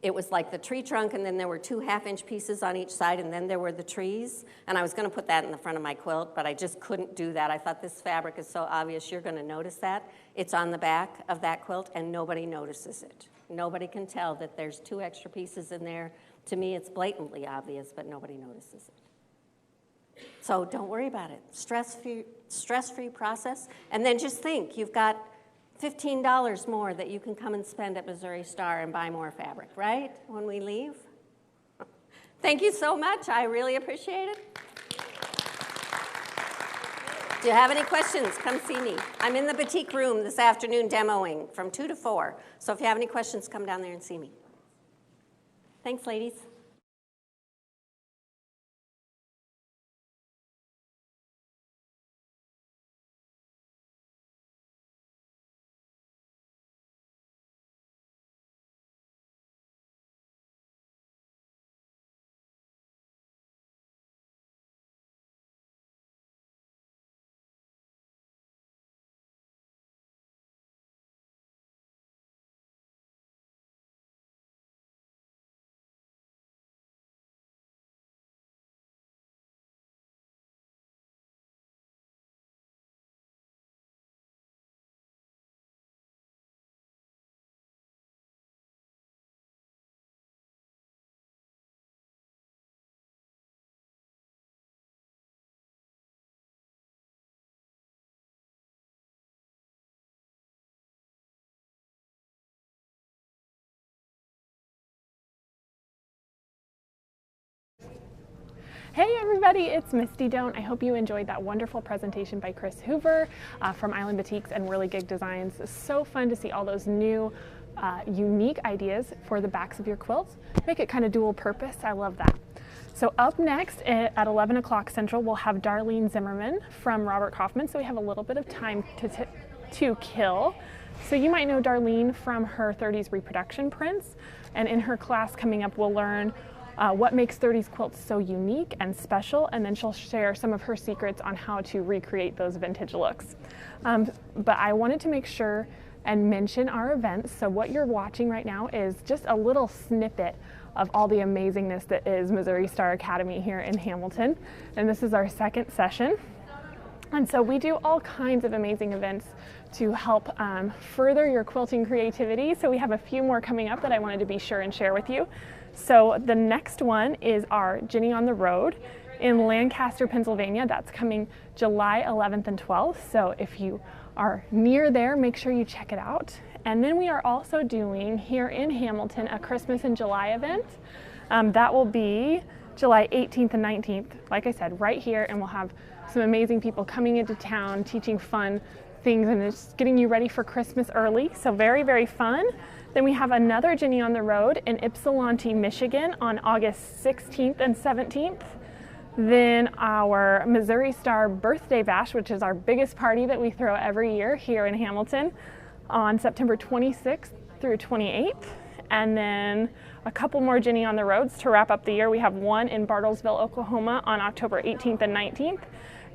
it was like the tree trunk, and then there were 2 half-inch pieces on each side, and then there were the trees, and I was going to put that in the front of my quilt, but I just couldn't do that. I thought this fabric is so obvious, you're going to notice that. It's on the back of that quilt, and nobody notices it. Nobody can tell that there's 2 extra pieces in there. To me, it's blatantly obvious, but nobody notices it. So don't worry about it. Stress-free process. And then just think, you've got $15 more that you can come and spend at Missouri Star and buy more fabric, right, when we leave? Thank you so much. I really appreciate it. Do you have any questions? Come see me. I'm in the Batik room this afternoon demoing from 2 to 4. So if you have any questions, come down there and see me. Thanks, ladies. Hey everybody, it's Misty Doan. I hope you enjoyed that wonderful presentation by Chris Hoover from Island Batiks and Whirly Gig Designs. It's so fun to see all those new unique ideas for the backs of your quilts. Make it kind of dual purpose. I love that. So up next at 11 o'clock Central, we'll have Darlene Zimmerman from Robert Kaufman. So we have a little bit of time to kill. So you might know Darlene from her 30s reproduction prints. And in her class coming up, we'll learn what makes 30s quilts so unique and special, and then she'll share some of her secrets on how to recreate those vintage looks. But I wanted to make sure and mention our events. So what you're watching right now is just a little snippet of all the amazingness that is Missouri Star Academy here in Hamilton. And this is our second session. And so we do all kinds of amazing events to help further your quilting creativity. So we have a few more coming up that I wanted to be sure and share with you. So the next one is our Ginny on the Road in Lancaster, Pennsylvania. That's coming July 11th and 12th. So if you are near there, make sure you check it out. And then we are also doing here in Hamilton a Christmas in July event. That will be July 18th and 19th, like I said, right here, and we'll have some amazing people coming into town, teaching fun things, and just getting you ready for Christmas early. So very, very fun. Then we have another Ginny on the Road in Ypsilanti, Michigan on August 16th and 17th. Then our Missouri Star Birthday Bash, which is our biggest party that we throw every year here in Hamilton, on September 26th through 28th. And then a couple more Ginny on the Roads to wrap up the year. We have one in Bartlesville, Oklahoma on October 18th and 19th,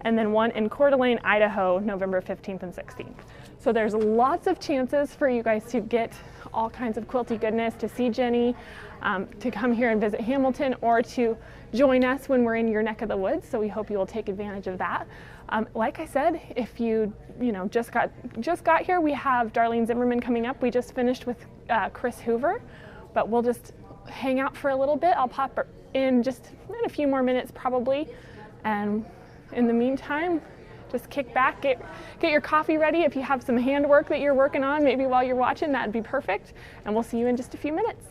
and then one in Coeur d'Alene, Idaho, November 15th and 16th. So there's lots of chances for you guys to get all kinds of quilty goodness, to see Ginny, to come here and visit Hamilton, or to join us when we're in your neck of the woods. So we hope you will take advantage of that. Like I said, if you just got here, we have Darlene Zimmerman coming up. We just finished with Chris Hoover, but we'll just hang out for a little bit. I'll pop in just in a few more minutes probably, and in the meantime, just kick back, get your coffee ready. If you have some handwork that you're working on, maybe while you're watching, that'd be perfect. And we'll see you in just a few minutes.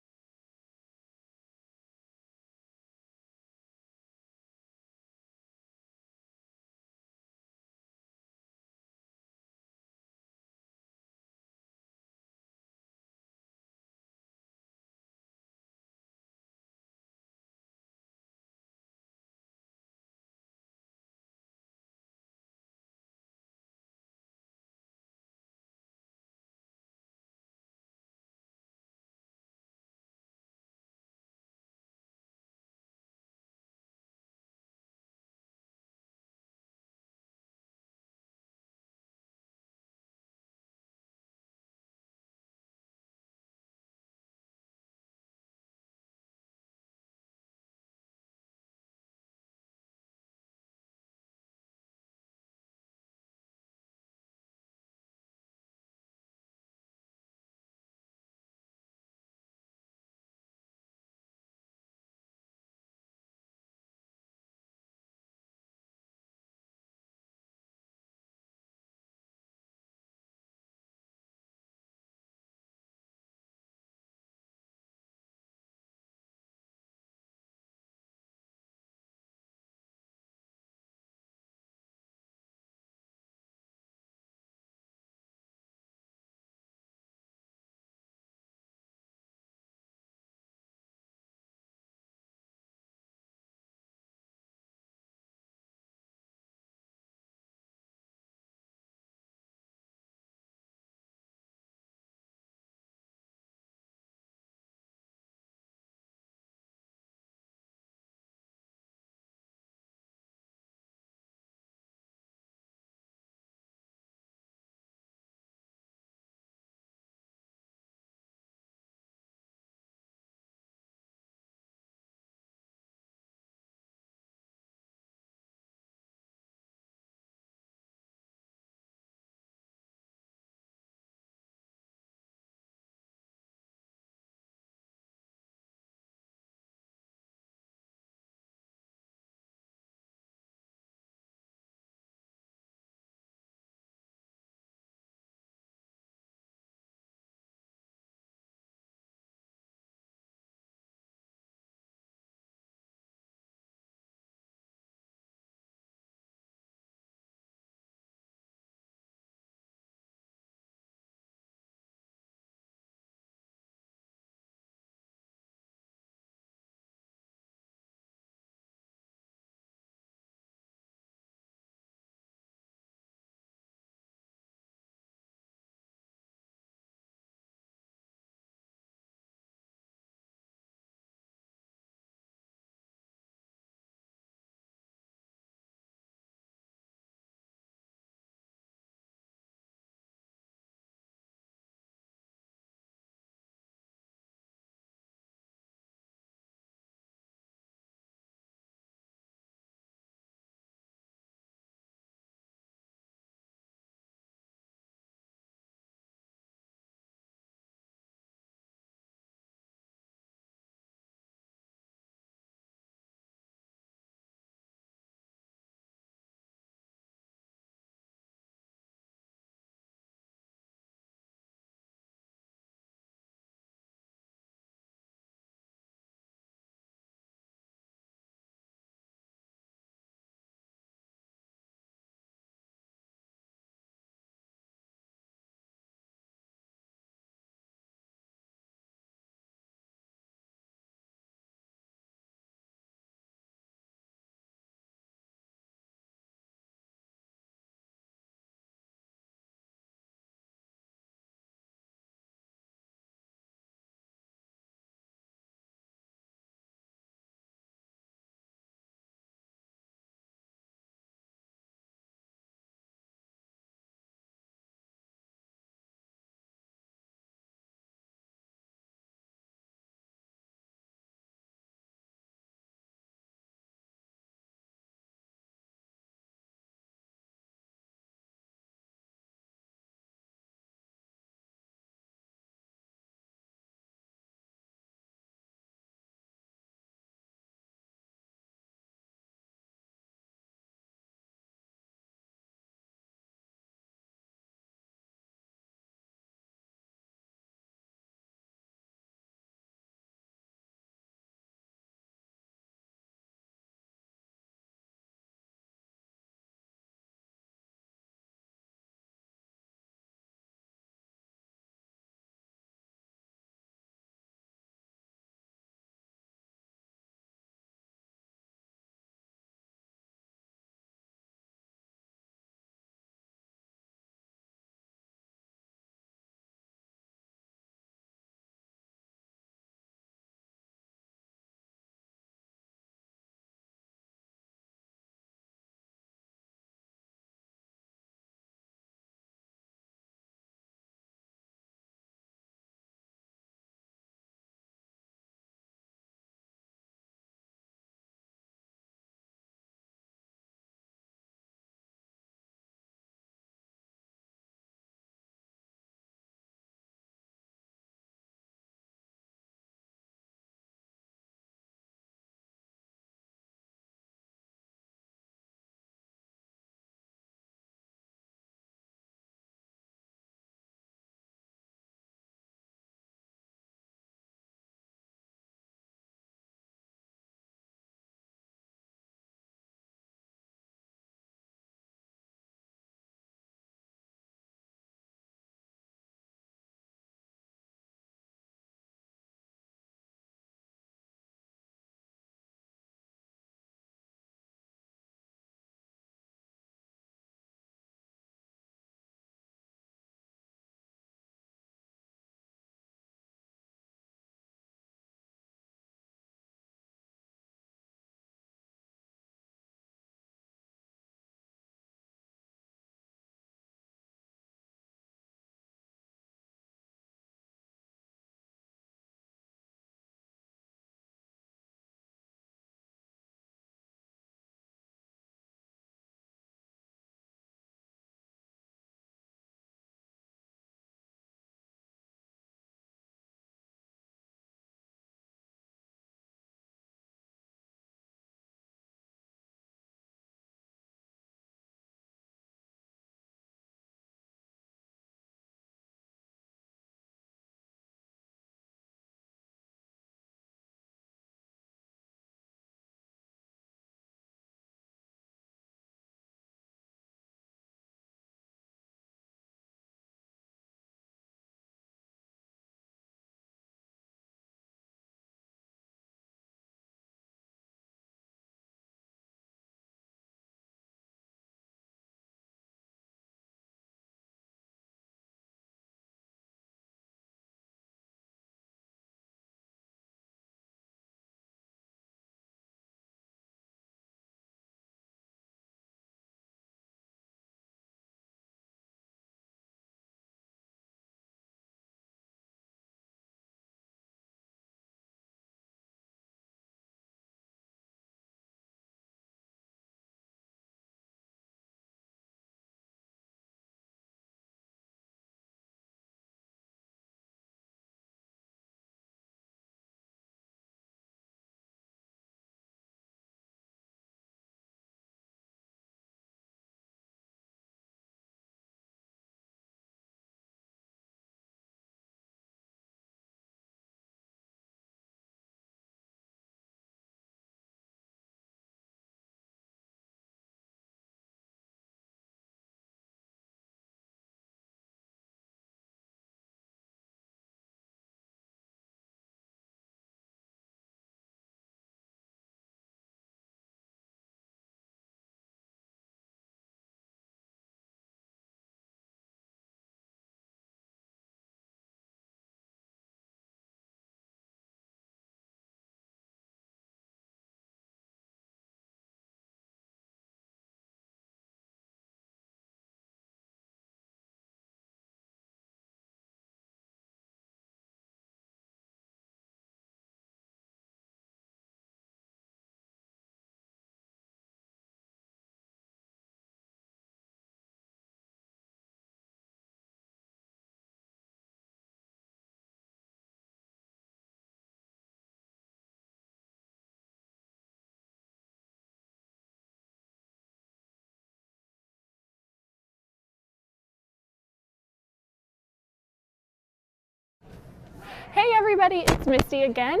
Hey everybody, it's Misty again.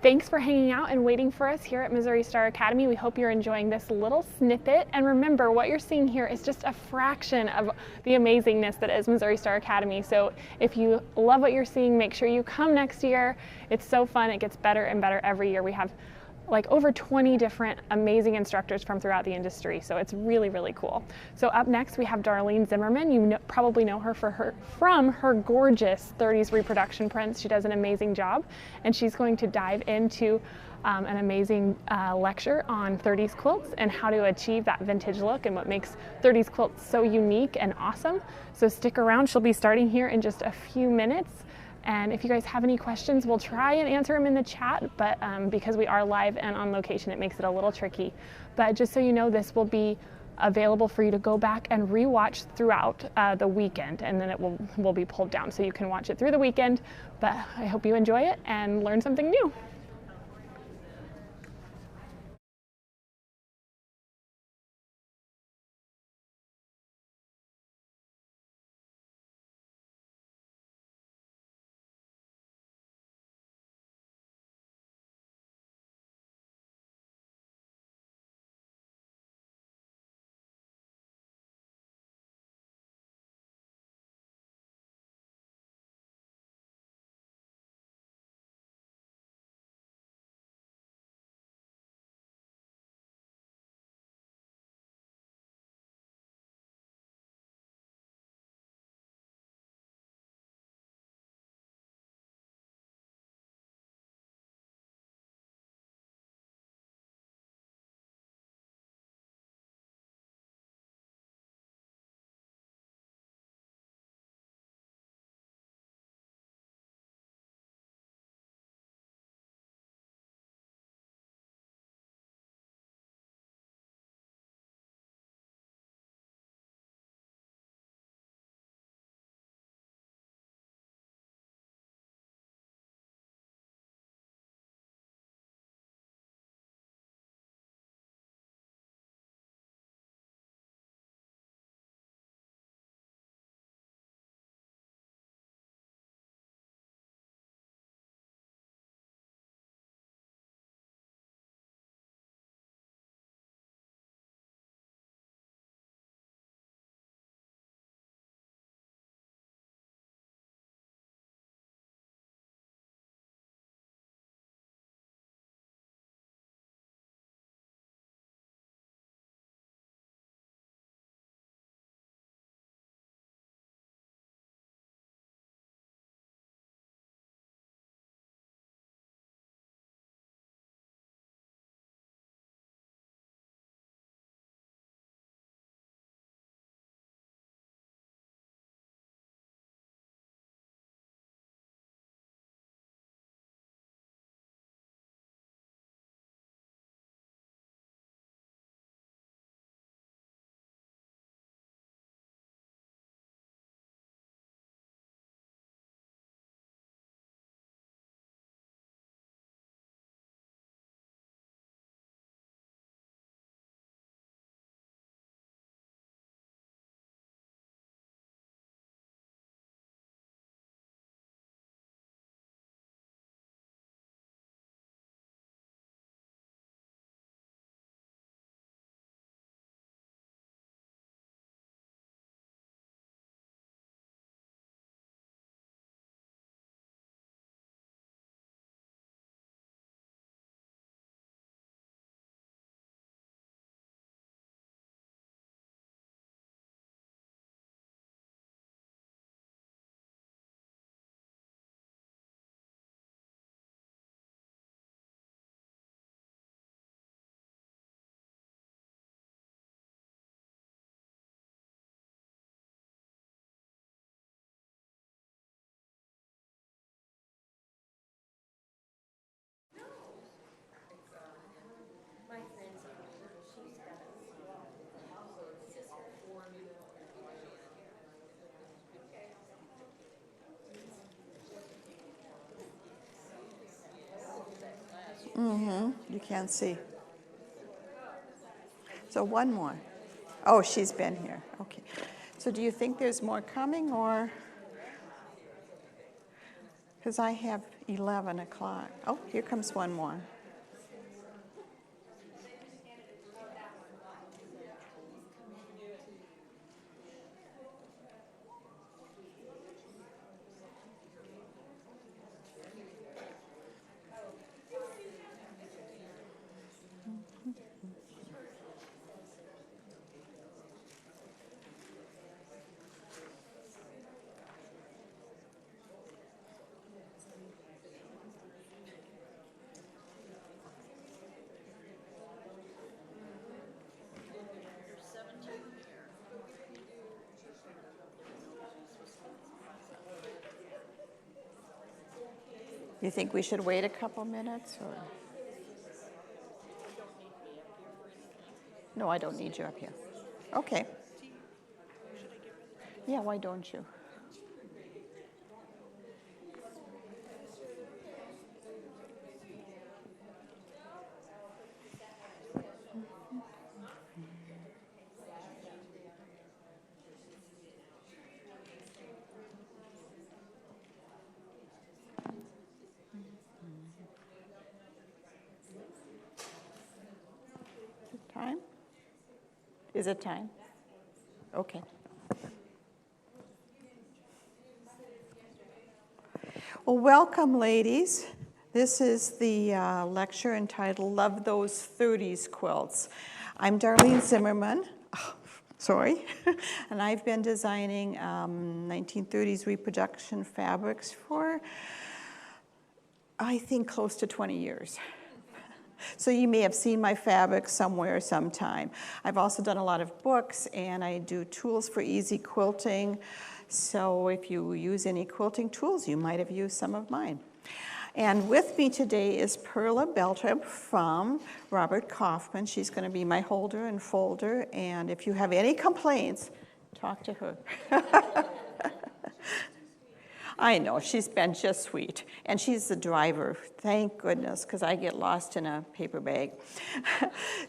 Thanks for hanging out and waiting for us here at Missouri Star Academy. We hope you're enjoying this little snippet. And remember, what you're seeing here is just a fraction of the amazingness that is Missouri Star Academy. So if you love what you're seeing, make sure you come next year. It's so fun. It gets better and better every year. We have like over 20 different amazing instructors from throughout the industry. So it's really, really cool. So up next we have Darlene Zimmerman. You probably know her from her gorgeous 30s reproduction prints. She does an amazing job, and she's going to dive into an amazing lecture on 30s quilts and how to achieve that vintage look and what makes 30s quilts so unique and awesome. So stick around. She'll be starting here in just a few minutes. And if you guys have any questions, we'll try and answer them in the chat, but because we are live and on location, it makes it a little tricky. But just so you know, this will be available for you to go back and rewatch throughout the weekend, and then it will be pulled down so you can watch it through the weekend. But I hope you enjoy it and learn something new. You can't see. So one more. Oh, she's been here. Okay. So do you think there's more coming, or? Because I have 11 o'clock. Oh, here comes one more. You think we should wait a couple minutes, or? No, I don't need you up here. Okay. Yeah, why don't you? Time? Is it time? Okay. Well, welcome, ladies. This is the lecture entitled Love Those 30s Quilts. I'm Darlene Zimmerman. Sorry. And I've been designing 1930s reproduction fabrics for, I think, close to 20 years. So you may have seen my fabrics somewhere sometime. I've also done a lot of books, and I do tools for easy quilting. So if you use any quilting tools, you might have used some of mine. And with me today is Perla Beltram from Robert Kaufman. She's going to be my holder and folder, and if you have any complaints, talk to her. I know, she's been just sweet. And she's the driver, thank goodness, because I get lost in a paper bag.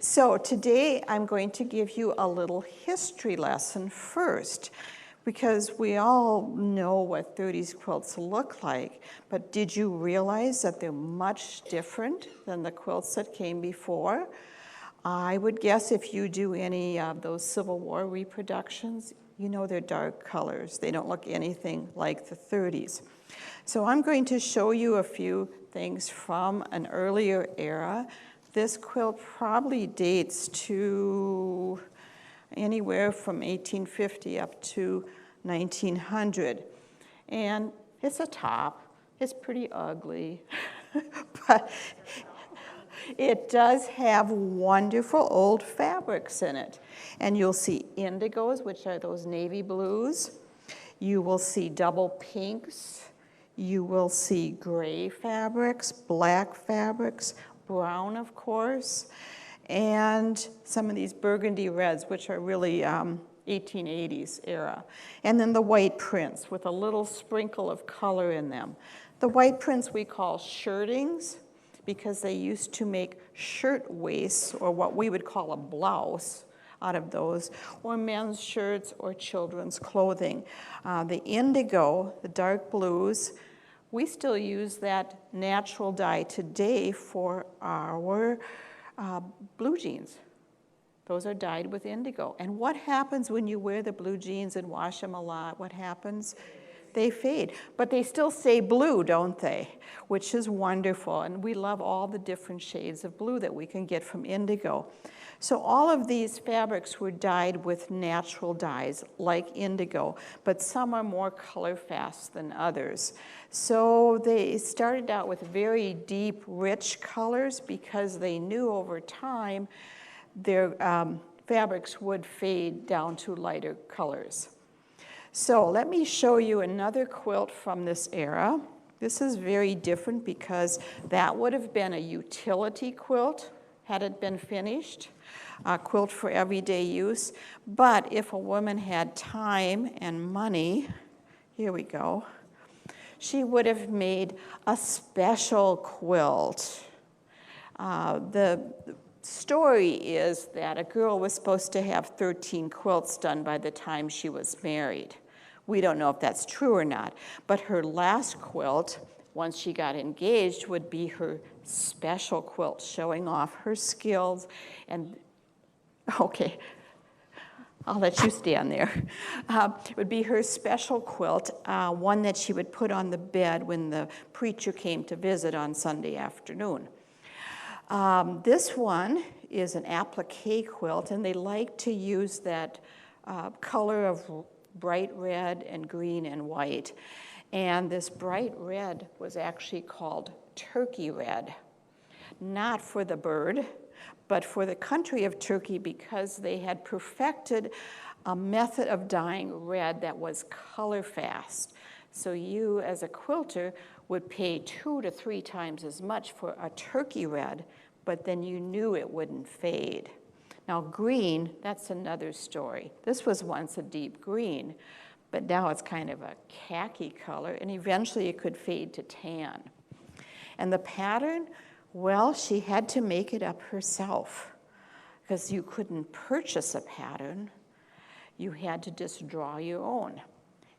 So today I'm going to give you a little history lesson first, because we all know what 30s quilts look like, but did you realize that they're much different than the quilts that came before? I would guess if you do any of those Civil War reproductions, you know they're dark colors. They don't look anything like the 30s. So I'm going to show you a few things from an earlier era. This quilt probably dates to anywhere from 1850 up to 1900. And it's a top. It's pretty ugly, but it does have wonderful old fabrics in it. And you'll see indigos, which are those navy blues. You will see double pinks. You will see gray fabrics, black fabrics, brown, of course, and some of these burgundy reds, which are really 1880s era. And then the white prints with a little sprinkle of color in them. The white prints we call shirtings, because they used to make shirt waists, or what we would call a blouse, out of those, or men's shirts or children's clothing. The indigo, the dark blues, we still use that natural dye today for our blue jeans. Those are dyed with indigo. And what happens when you wear the blue jeans and wash them a lot? What happens? They fade, but they still stay blue, don't they? Which is wonderful, and we love all the different shades of blue that we can get from indigo. So all of these fabrics were dyed with natural dyes, like indigo, but some are more color fast than others. So they started out with very deep, rich colors because they knew over time their fabrics would fade down to lighter colors. So let me show you another quilt from this era. This is very different because that would have been a utility quilt had it been finished, a quilt for everyday use. But if a woman had time and money, here we go, she would have made a special quilt. The story is that a girl was supposed to have 13 quilts done by the time she was married. We don't know if that's true or not, but her last quilt once she got engaged, would be her special quilt, showing off her skills. And, okay, I'll let you stand there. It would be her special quilt, one that she would put on the bed when the preacher came to visit on Sunday afternoon. This one is an applique quilt, and they like to use that color of bright red and green and white. And this bright red was actually called turkey red, not for the bird, but for the country of Turkey, because they had perfected a method of dyeing red that was color fast. So you, as a quilter, would pay 2 to 3 times as much for a turkey red, but then you knew it wouldn't fade. Now green, that's another story. This was once a deep green, but now it's kind of a khaki color, and eventually it could fade to tan. And the pattern, well, she had to make it up herself, because you couldn't purchase a pattern. You had to just draw your own.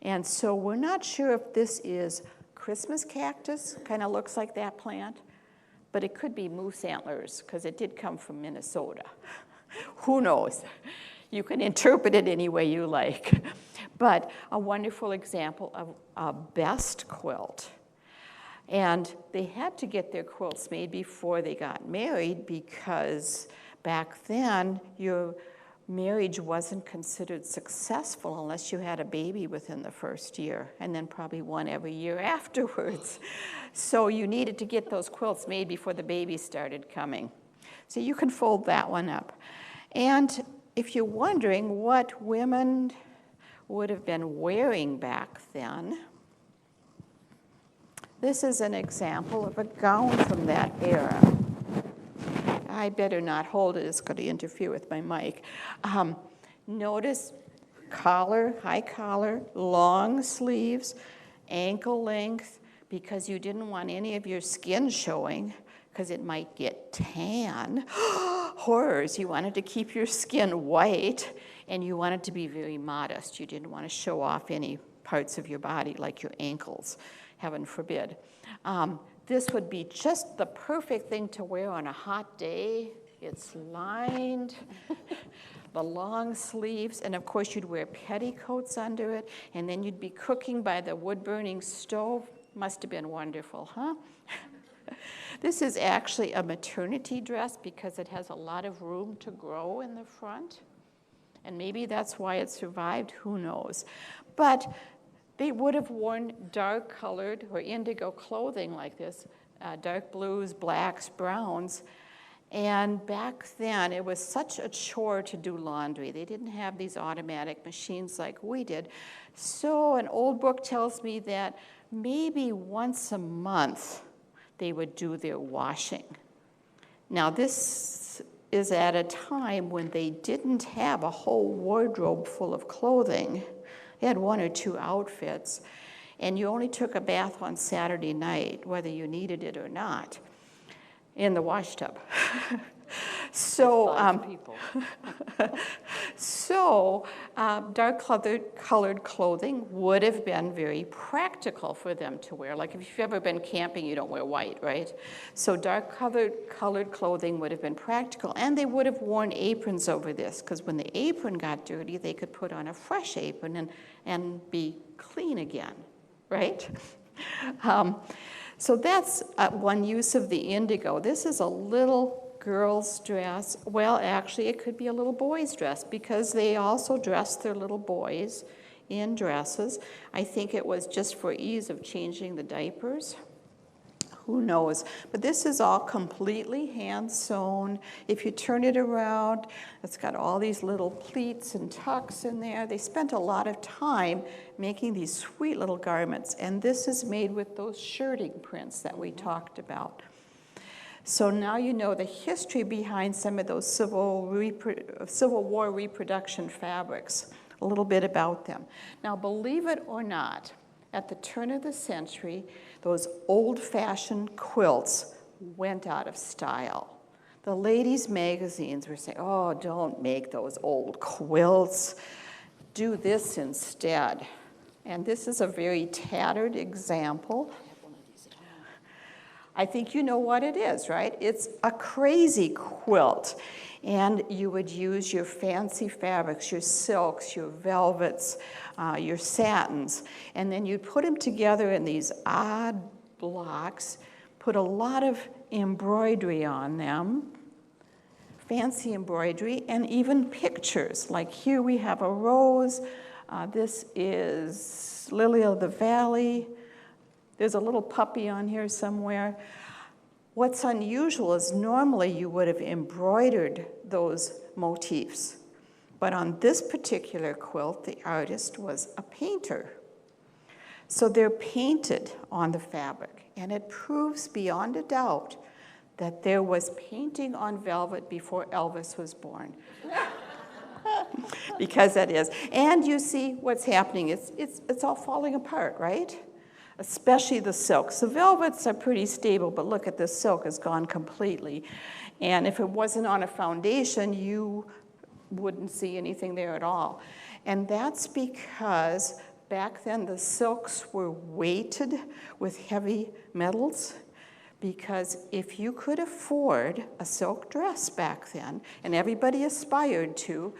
And so we're not sure if this is Christmas cactus, kind of looks like that plant, but it could be moose antlers, because it did come from Minnesota. Who knows? You can interpret it any way you like. But a wonderful example of a best quilt. And they had to get their quilts made before they got married, because back then your marriage wasn't considered successful unless you had a baby within the first year, and then probably one every year afterwards. So you needed to get those quilts made before the baby started coming. So you can fold that one up. And if you're wondering what women would have been wearing back then, this is an example of a gown from that era. I better not hold it, it's going to interfere with my mic. Notice collar, high collar, long sleeves, ankle length, because you didn't want any of your skin showing, because it might get tan. Horrors, you wanted to keep your skin white, and you wanted to be very modest. You didn't want to show off any parts of your body, like your ankles, heaven forbid. This would be just the perfect thing to wear on a hot day. It's lined, the long sleeves, and of course you'd wear petticoats under it, and then you'd be cooking by the wood-burning stove. Must have been wonderful, huh? This is actually a maternity dress because it has a lot of room to grow in the front, and maybe that's why it survived, who knows. But they would have worn dark-colored or indigo clothing like this, dark blues, blacks, browns. And back then, it was such a chore to do laundry. They didn't have these automatic machines like we did. So an old book tells me that maybe once a month, they would do their washing. Now, this is at a time when they didn't have a whole wardrobe full of clothing. They had 1 or 2 outfits, and you only took a bath on Saturday night, whether you needed it or not, in the wash tub. So, dark-colored clothing would have been very practical for them to wear. Like if you've ever been camping, you don't wear white, right? So dark-colored clothing would have been practical, and they would have worn aprons over this, because when the apron got dirty, they could put on a fresh apron and be clean again, right? So that's one use of the indigo. This is a little girl's dress. Well, actually, it could be a little boy's dress, because they also dressed their little boys in dresses. I think it was just for ease of changing the diapers. Who knows? But this is all completely hand-sewn. If you turn it around, it's got all these little pleats and tucks in there. They spent a lot of time making these sweet little garments, and this is made with those shirting prints that we talked about. So now you know the history behind some of those Civil War reproduction fabrics, a little bit about them. Now, believe it or not, at the turn of the century, those old-fashioned quilts went out of style. The ladies' magazines were saying, oh, don't make those old quilts. Do this instead. And this is a very tattered example. I think you know what it is, right? It's a crazy quilt. And you would use your fancy fabrics, your silks, your velvets, your satins, and then you'd put them together in these odd blocks, put a lot of embroidery on them, fancy embroidery, and even pictures. Like here we have a rose. This is Lily of the Valley. There's a little puppy on here somewhere. What's unusual is normally you would have embroidered those motifs. But on this particular quilt, the artist was a painter. So they're painted on the fabric, and it proves beyond a doubt that there was painting on velvet before Elvis was born. Because that is. And you see what's happening. It's all falling apart, right? Especially the silks. The velvets are pretty stable, but look at this silk has gone completely. And if it wasn't on a foundation, you wouldn't see anything there at all. And that's because back then the silks were weighted with heavy metals, because if you could afford a silk dress back then, and everybody aspired to,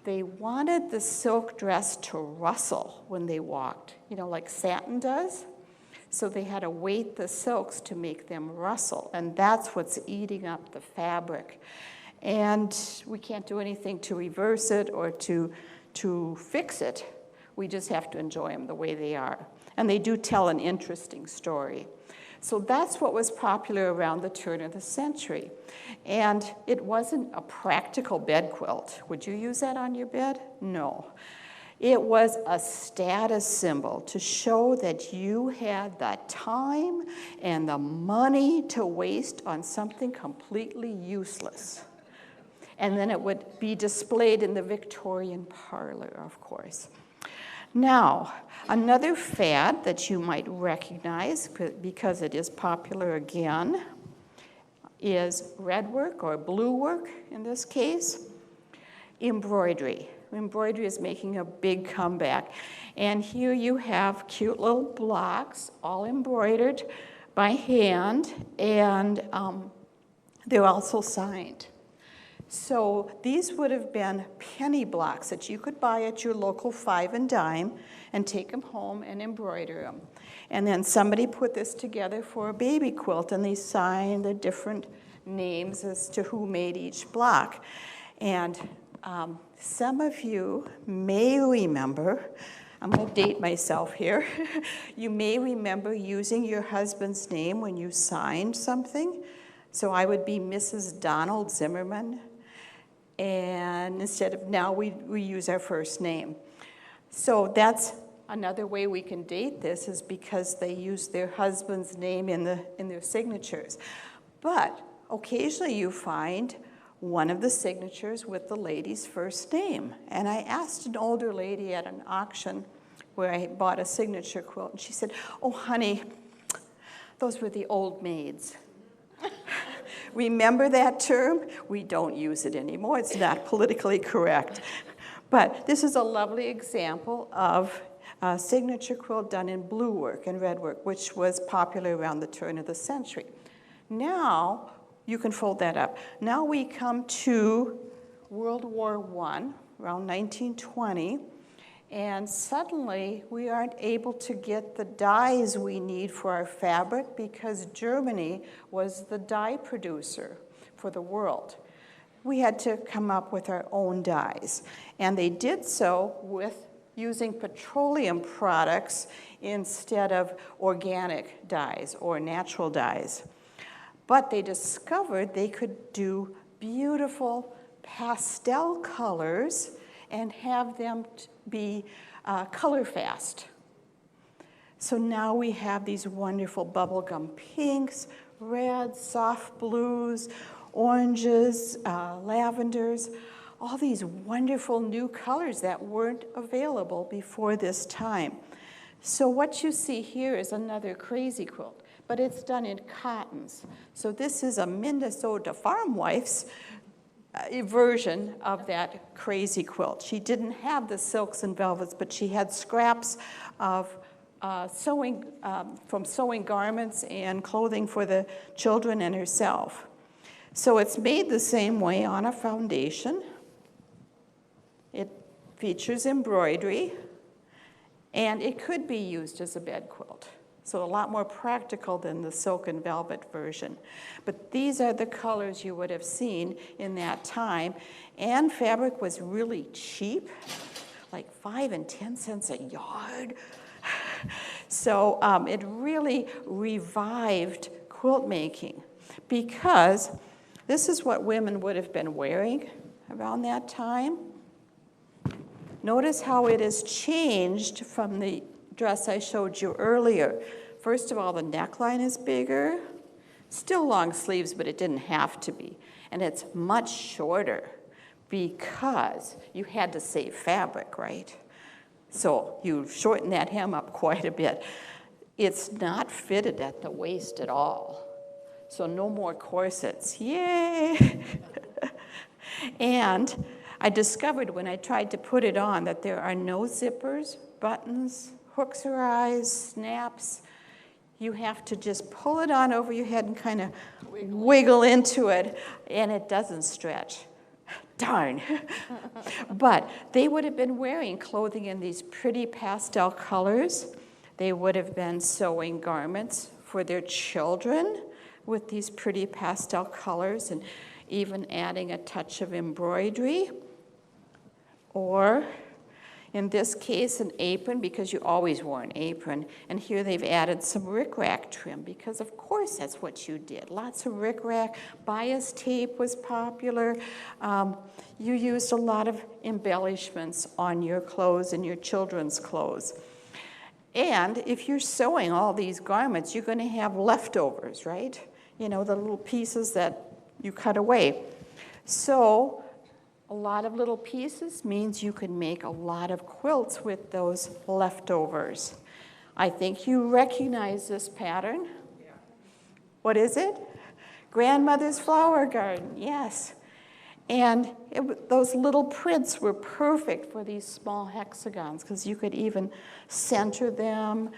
they wanted the silk dress to rustle when they walked, you know, like satin does. So they had to weight the silks to make them rustle, and that's what's eating up the fabric. And we can't do anything to reverse it or to fix it. We just have to enjoy them the way they are. And they do tell an interesting story. So that's what was popular around the turn of the century. And it wasn't a practical bed quilt. Would you use that on your bed? No. It was a status symbol to show that you had the time and the money to waste on something completely useless. And then it would be displayed in the Victorian parlor, of course. Now, another fad that you might recognize, because it is popular again, is red work or blue work in this case, embroidery. Embroidery is making a big comeback. And here you have cute little blocks, all embroidered by hand, and they're also signed. So these would have been penny blocks that you could buy at your local 5 and dime and take them home and embroider them. And then somebody put this together for a baby quilt, and they signed the different names as to who made each block. And some of you may remember, I'm going to date myself here, you may remember using your husband's name when you signed something. So I would be Mrs. Donald Zimmerman, and instead of now we use our first name. So that's another way we can date this, is because they use their husband's name in their signatures. But occasionally you find one of the signatures with the lady's first name. And I asked an older lady at an auction where I bought a signature quilt, and she said, "Oh, honey, those were the old maids." Remember that term? We don't use it anymore. It's not politically correct. But this is a lovely example of a signature quilt done in blue work and red work, which was popular around the turn of the century. Now, you can fold that up. Now we come to World War I, around 1920, and suddenly we aren't able to get the dyes we need for our fabric because Germany was the dye producer for the world. We had to come up with our own dyes, and they did so with using petroleum products instead of organic dyes or natural dyes. But they discovered they could do beautiful pastel colors and have them be color fast. So now we have these wonderful bubblegum pinks, reds, soft blues, oranges, lavenders, all these wonderful new colors that weren't available before this time. So what you see here is another crazy quilt, but it's done in cottons. So this is a Minnesota farm wife's version of that crazy quilt. She didn't have the silks and velvets, but she had scraps of sewing garments and clothing for the children and herself. So it's made the same way on a foundation. It features embroidery, and it could be used as a bed quilt. So a lot more practical than the silk and velvet version. But these are the colors you would have seen in that time. And fabric was really cheap, like 5 and 10 cents a yard. So it really revived quilt making, because this is what women would have been wearing around that time. Notice how it has changed from the dress I showed you earlier. First of all, the neckline is bigger, still long sleeves, but it didn't have to be. And it's much shorter because you had to save fabric, right? So you shorten that hem up quite a bit. It's not fitted at the waist at all. So no more corsets, yay! And I discovered when I tried to put it on that there are no zippers, buttons, hooks or eyes, snaps. You have to just pull it on over your head and kind of wiggle into it, and it doesn't stretch. Darn. But they would have been wearing clothing in these pretty pastel colors. They would have been sewing garments for their children with these pretty pastel colors, and even adding a touch of embroidery. Or, in this case, an apron, because you always wore an apron. And here they've added some rickrack trim, because of course that's what you did. Lots of rickrack. Bias tape was popular. You used a lot of embellishments on your clothes and your children's clothes. And if you're sewing all these garments, you're going to have leftovers, right? You know, the little pieces that you cut away. So a lot of little pieces means you can make a lot of quilts with those leftovers. I think you recognize this pattern. Yeah. What is it? Grandmother's flower garden, yes. And those little prints were perfect for these small hexagons, because you could even center them.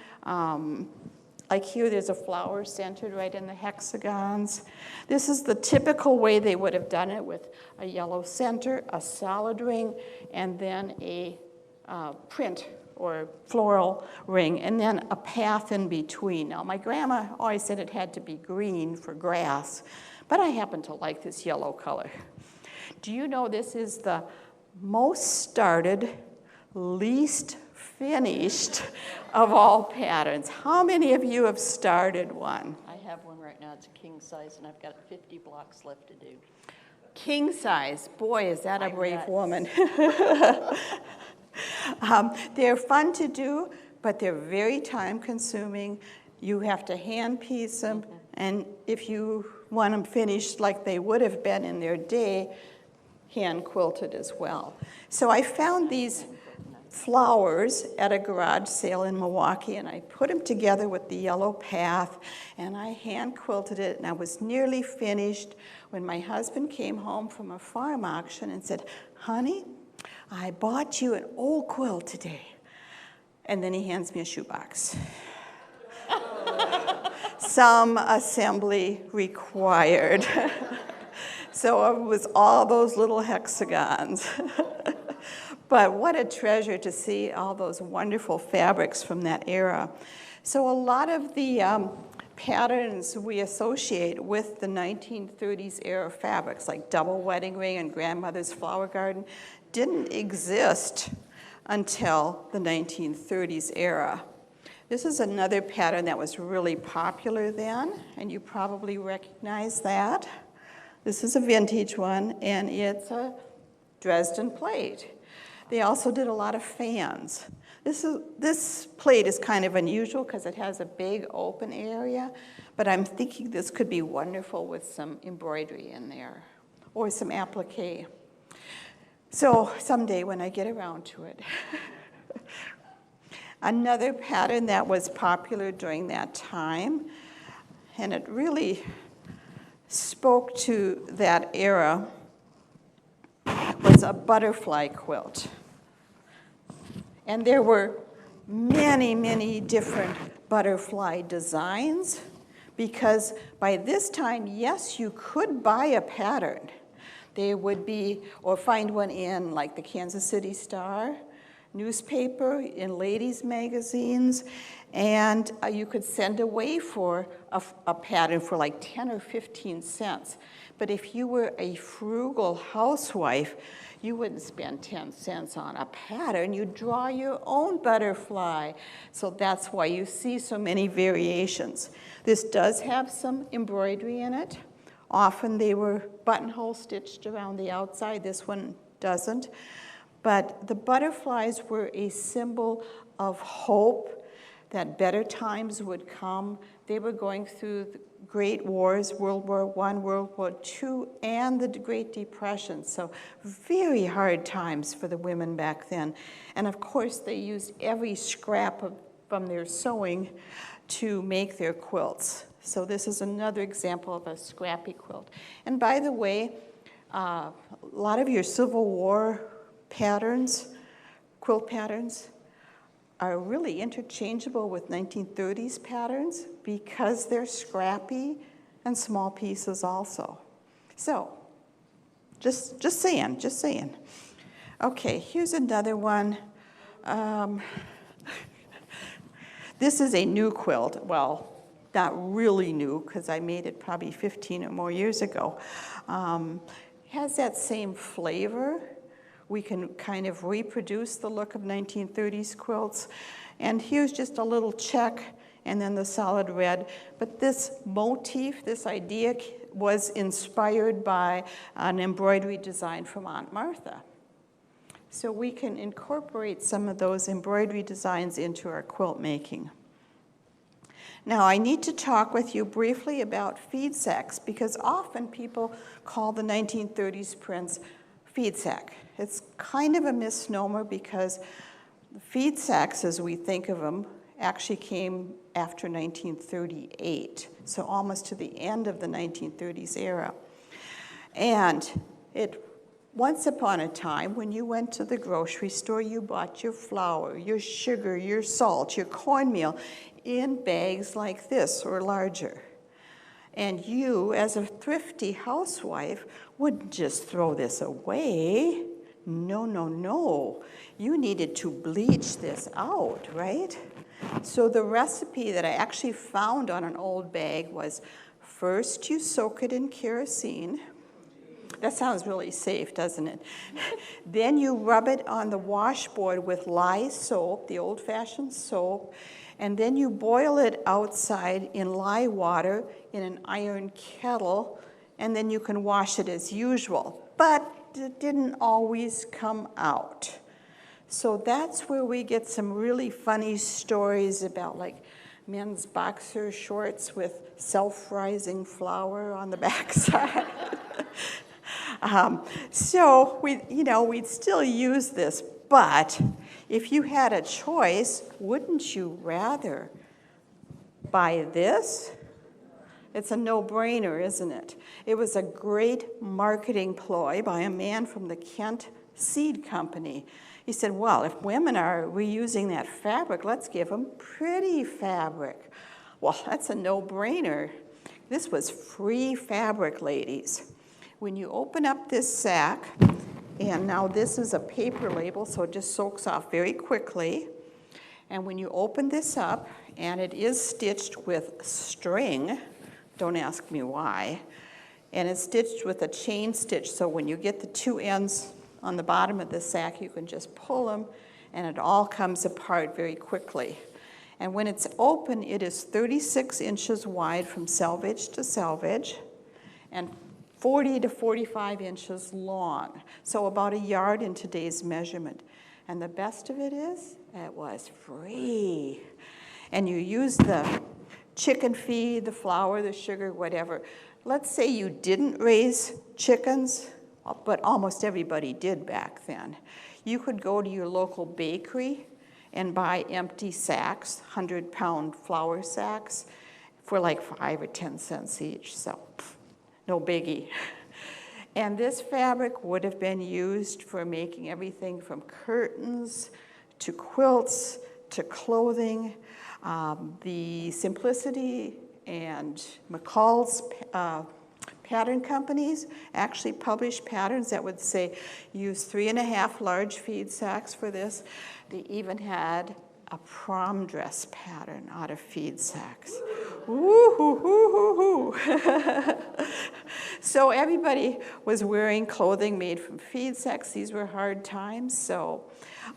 Like here, there's a flower centered right in the hexagons. This is the typical way they would have done it, with a yellow center, a solid ring, and then a print or floral ring, and then a path in between. Now, my grandma always said it had to be green for grass, but I happen to like this yellow color. Do you know this is the most started, least finished of all patterns? How many of you have started one? I have one right now. It's a king size, and I've got 50 blocks left to do. King size. Boy, is that a brave woman. They're fun to do, but they're very time consuming. You have to hand piece them, and if you want them finished like they would have been in their day, hand quilted as well. So I found these flowers at a garage sale in Milwaukee, and I put them together with the yellow path, and I hand quilted it, and I was nearly finished when my husband came home from a farm auction and said, "Honey, I bought you an old quilt today." And then he hands me a shoebox. Some assembly required. So it was all those little hexagons. But what a treasure to see all those wonderful fabrics from that era. So a lot of the patterns we associate with the 1930s era fabrics, like double wedding ring and grandmother's flower garden, didn't exist until the 1930s era. This is another pattern that was really popular then, and you probably recognize that. This is a vintage one, and it's a Dresden plate. They also did a lot of fans. This plate is kind of unusual because it has a big open area, but I'm thinking this could be wonderful with some embroidery in there, or some applique. So someday when I get around to it. Another pattern that was popular during that time, and it really spoke to that era, was a butterfly quilt. And there were many, many different butterfly designs, because by this time, yes, you could buy a pattern. They would be, or find one in like the Kansas City Star newspaper, in ladies' magazines, and you could send away for a pattern for like 10 or 15 cents. But if you were a frugal housewife, you wouldn't spend 10 cents on a pattern. You'd draw your own butterfly. So that's why you see so many variations. This does have some embroidery in it. Often they were buttonhole stitched around the outside. This one doesn't. But the butterflies were a symbol of hope that better times would come. They were going through the great wars, World War I, World War II, and the Great Depression. So very hard times for the women back then. And of course, they used every scrap from their sewing to make their quilts. So this is another example of a scrappy quilt. And by the way, a lot of your Civil War patterns, quilt patterns, are really interchangeable with 1930s patterns because they're scrappy and small pieces also. So, just saying. Okay, here's another one. This is a new quilt. Well, not really new, because I made it probably 15 or more years ago. Has that same flavor. We can kind of reproduce the look of 1930s quilts. And here's just a little check, and then the solid red. But this motif, this idea, was inspired by an embroidery design from Aunt Martha. So we can incorporate some of those embroidery designs into our quilt making. Now, I need to talk with you briefly about feed sacks, because often people call the 1930s prints feed sack. It's kind of a misnomer, because the feed sacks, as we think of them, actually came after 1938, so almost to the end of the 1930s era. And once upon a time, when you went to the grocery store, you bought your flour, your sugar, your salt, your cornmeal in bags like this or larger. And you, as a thrifty housewife, wouldn't just throw this away. No, no, no. You needed to bleach this out, right? So the recipe that I actually found on an old bag was, first you soak it in kerosene. That sounds really safe, doesn't it? Then you rub it on the washboard with lye soap, the old-fashioned soap, and then you boil it outside in lye water in an iron kettle, and then you can wash it as usual. But it didn't always come out. So that's where we get some really funny stories about, like, men's boxer shorts with self-rising flour on the backside. So we'd still use this, but if you had a choice, wouldn't you rather buy this? It's a no-brainer, isn't it? It was a great marketing ploy by a man from the Kent Seed Company. He said, well, if women are reusing that fabric, let's give them pretty fabric. Well, that's a no-brainer. This was free fabric, ladies. When you open up this sack, and now this is a paper label, so it just soaks off very quickly. And when you open this up, and it is stitched with string, don't ask me why, and it's stitched with a chain stitch, so when you get the two ends on the bottom of the sack, you can just pull them, and it all comes apart very quickly. And when it's open, it is 36 inches wide from selvage to selvage, and 40 to 45 inches long, so about a yard in today's measurement. And the best of it is, it was free. And you use the chicken feed, the flour, the sugar, whatever. Let's say you didn't raise chickens, but almost everybody did back then. You could go to your local bakery and buy empty sacks, 100-pound flour sacks, for like 5 or 10 cents each, so no biggie. And this fabric would have been used for making everything from curtains to quilts to clothing. The Simplicity and McCall's pattern companies actually publish patterns that would say use 3.5 large feed sacks for this. They even had a prom dress pattern out of feed sacks. Woo hoo hoo hoo hoo. So everybody was wearing clothing made from feed sacks. These were hard times. So,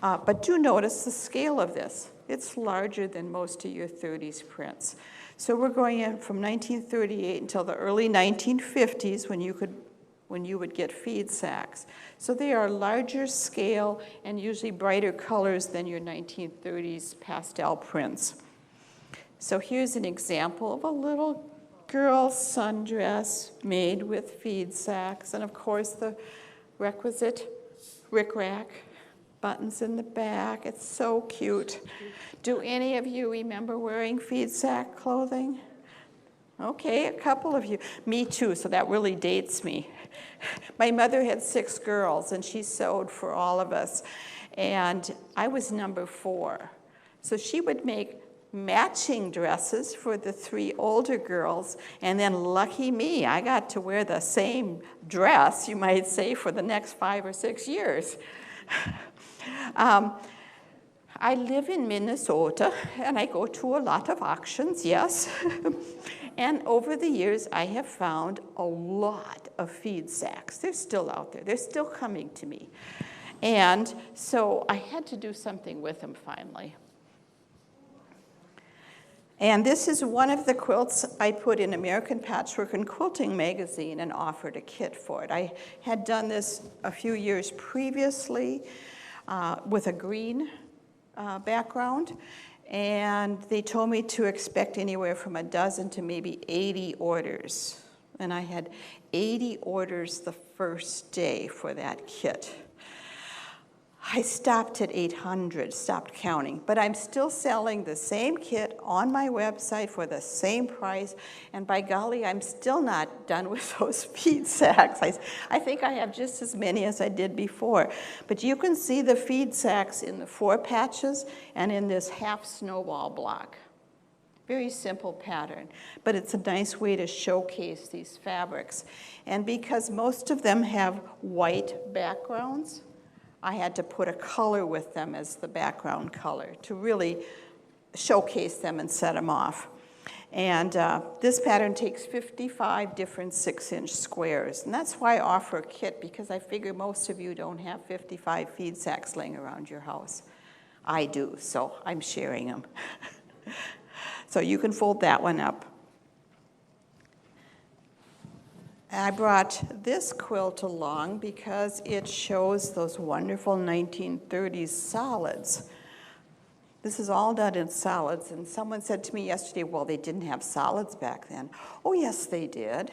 but do notice the scale of this. It's larger than most of your 30s prints. So we're going in from 1938 until the early 1950s when you would get feed sacks. So they are larger scale and usually brighter colors than your 1930s pastel prints. So here's an example of a little girl's sundress made with feed sacks, and of course the requisite rickrack, buttons in the back. It's so cute. Do any of you remember wearing feed sack clothing? Okay, a couple of you. Me too, so that really dates me. My mother had 6 girls, and she sewed for all of us. And I was number 4. So she would make matching dresses for the 3 older girls, and then lucky me, I got to wear the same dress, you might say, for the next 5 or 6 years. I live in Minnesota, and I go to a lot of auctions, yes. And over the years, I have found a lot of feed sacks. They're still out there. They're still coming to me. And so I had to do something with them finally. And this is one of the quilts I put in American Patchwork and Quilting magazine and offered a kit for it. I had done this a few years previously with a green background, and they told me to expect anywhere from a dozen to maybe 80 orders. And I had 80 orders the first day for that kit. I stopped at 800, stopped counting, but I'm still selling the same kit on my website for the same price, and by golly, I'm still not done with those feed sacks. I think I have just as many as I did before, but you can see the feed sacks in the 4 patches and in this half snowball block. Very simple pattern, but it's a nice way to showcase these fabrics. And because most of them have white backgrounds, I had to put a color with them as the background color to really showcase them and set them off. And this pattern takes 55 different 6-inch squares. And that's why I offer a kit, because I figure most of you don't have 55 feed sacks laying around your house. I do, so I'm sharing them. So you can fold that one up. I brought this quilt along because it shows those wonderful 1930s solids. This is all done in solids, and someone said to me yesterday, well, they didn't have solids back then. Oh, yes, they did.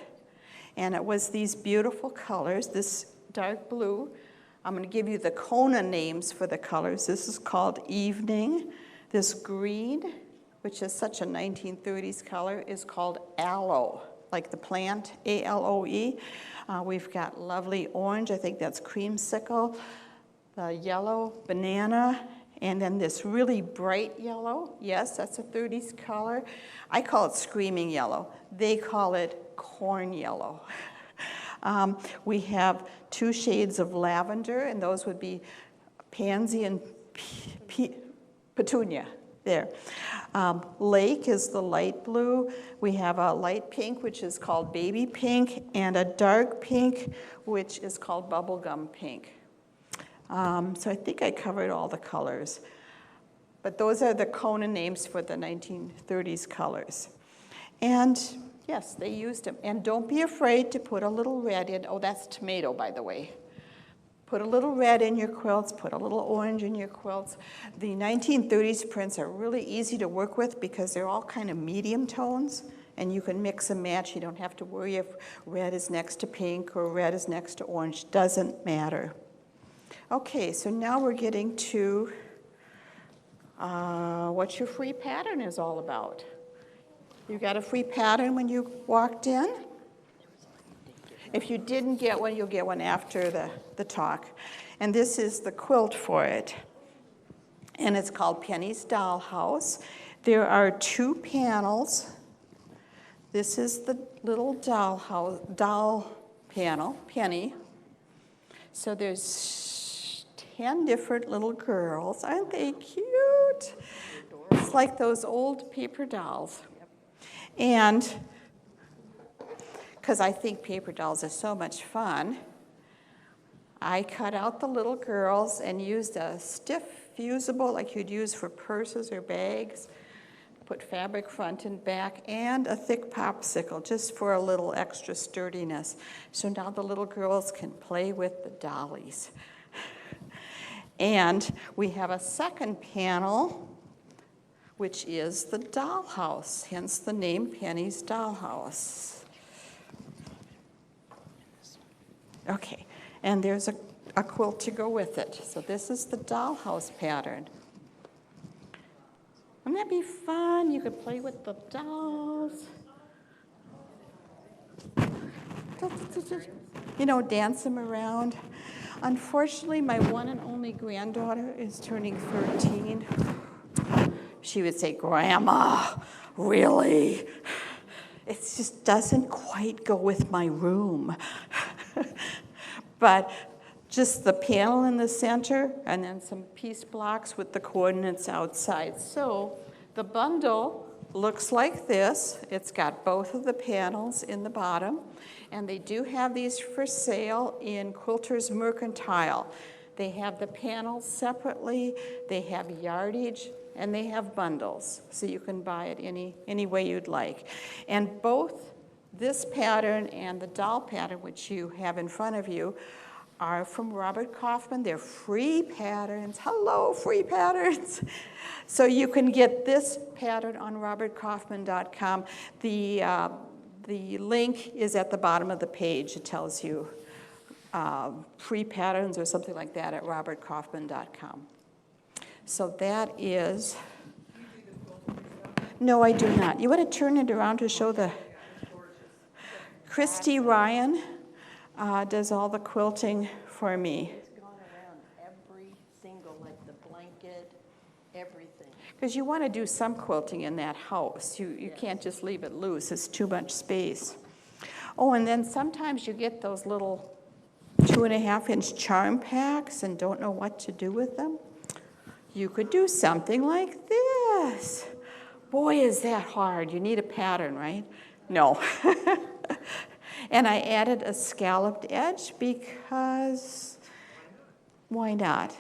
And it was these beautiful colors, this dark blue. I'm going to give you the Kona names for the colors. This is called Evening. This green, which is such a 1930s color, is called Aloe, like the plant, A-L-O-E. We've got lovely orange, I think that's creamsicle, the yellow, banana, and then this really bright yellow. Yes, that's a 30s color. I call it screaming yellow. They call it corn yellow. We have 2 shades of lavender, and those would be pansy and petunia. There. Lake is the light blue. We have a light pink, which is called baby pink, and a dark pink, which is called bubblegum pink. So I think I covered all the colors. But those are the Kona names for the 1930s colors. And yes, they used them. And don't be afraid to put a little red in. Oh, that's tomato, by the way. Put a little red in your quilts, put a little orange in your quilts. The 1930s prints are really easy to work with because they're all kind of medium tones, and you can mix and match. You don't have to worry if red is next to pink or red is next to orange. Doesn't matter. Okay, so now we're getting to what your free pattern is all about. You got a free pattern when you walked in? If you didn't get one, you'll get one after the talk. And this is the quilt for it. and it's called Penny's Dollhouse. There are 2 panels. This is the little doll panel, Penny. So there's 10 different little girls. Aren't they cute? It's like those old paper dolls. And because I think paper dolls are so much fun, I cut out the little girls and used a stiff fusible like you'd use for purses or bags, put fabric front and back, and a thick popsicle just for a little extra sturdiness. So now the little girls can play with the dollies. And we have a second panel, which is the dollhouse, hence the name Penny's Dollhouse. Okay, and there's a quilt to go with it. So this is the dollhouse pattern. Wouldn't that be fun? You could play with the dolls. You know, dance them around. Unfortunately, my one and only granddaughter is turning 13. She would say, "Grandma, really? It just doesn't quite go with my room." But just the panel in the center and then some piece blocks with the coordinates outside. So the bundle looks like this. It's got both of the panels in the bottom, and they do have these for sale in Quilters Mercantile. They have the panels separately, they have yardage, and they have bundles, so you can buy it any way you'd like. And both this pattern and the doll pattern, which you have in front of you, are from Robert Kaufman. They're free patterns. Hello, free patterns. So you can get this pattern on robertkaufman.com. The link is at the bottom of the page. It tells you free patterns or something like that at robertkaufman.com. So that is, no, I do not. You want to turn it around to show the, Christy Ryan does all the quilting for me. It's gone around every single, like the blanket, everything. Because you want to do some quilting in that house. You can't just leave it loose. It's too much space. Oh, and then sometimes you get those little 2.5-inch charm packs and don't know what to do with them. You could do something like this. Boy, is that hard. You need a pattern, right? No. And I added a scalloped edge because why not?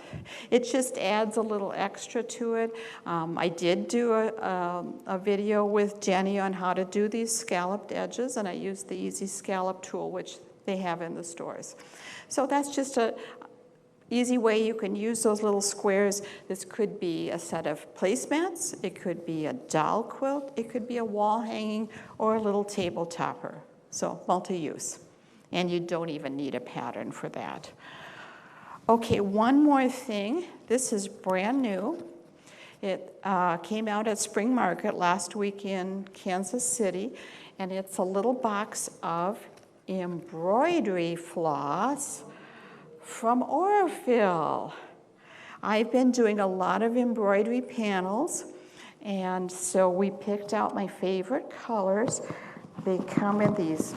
It just adds a little extra to it. I did do a video with Jenny on how to do these scalloped edges, and I used the Easy Scallop tool, which they have in the stores. So that's just a easy way you can use those little squares. This could be a set of placemats, it could be a doll quilt, it could be a wall hanging, or a little table topper. So multi-use. And you don't even need a pattern for that. Okay, one more thing. This is brand new. It came out at Spring Market last week in Kansas City, and it's a little box of embroidery floss from Orfil. I've been doing a lot of embroidery panels, and so we picked out my favorite colors. They come in these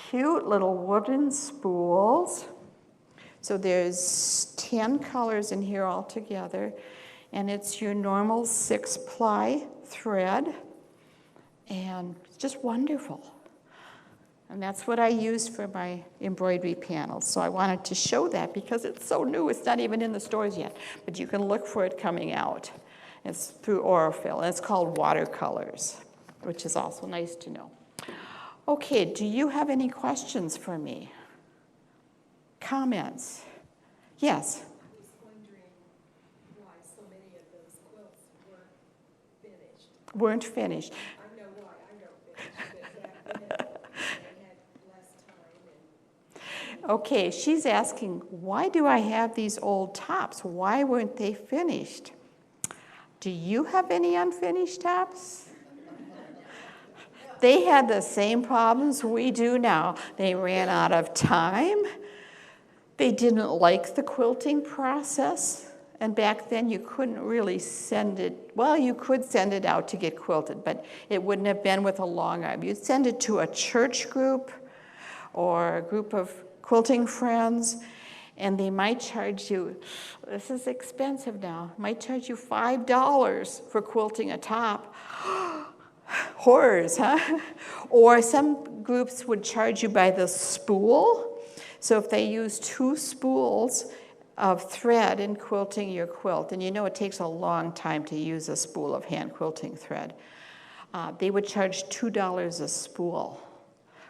cute little wooden spools. So there's 10 colors in here altogether, and it's your normal 6-ply thread, and it's just wonderful. And that's what I use for my embroidery panels. So I wanted to show that because it's so new. It's not even in the stores yet, but you can look for it coming out. It's through Orfil, and it's called Watercolors, which is also nice to know. Okay, do you have any questions for me? Comments? Yes? I was wondering why so many of those quilts Weren't finished. I know why I don't finish, but back then they had less time and Okay, she's asking, why do I have these old tops? Why weren't they finished? Do you have any unfinished tops? They had the same problems we do now. They ran out of time. They didn't like the quilting process. And back then you couldn't really send it, well, you could send it out to get quilted, but it wouldn't have been with a long arm. You'd send it to a church group or a group of quilting friends, and they might charge you, this is expensive now, might charge you $5 for quilting a top. Horrors, huh? Or some groups would charge you by the spool. So if they use 2 spools of thread in quilting your quilt, and you know it takes a long time to use a spool of hand quilting thread, they would charge $2 a spool,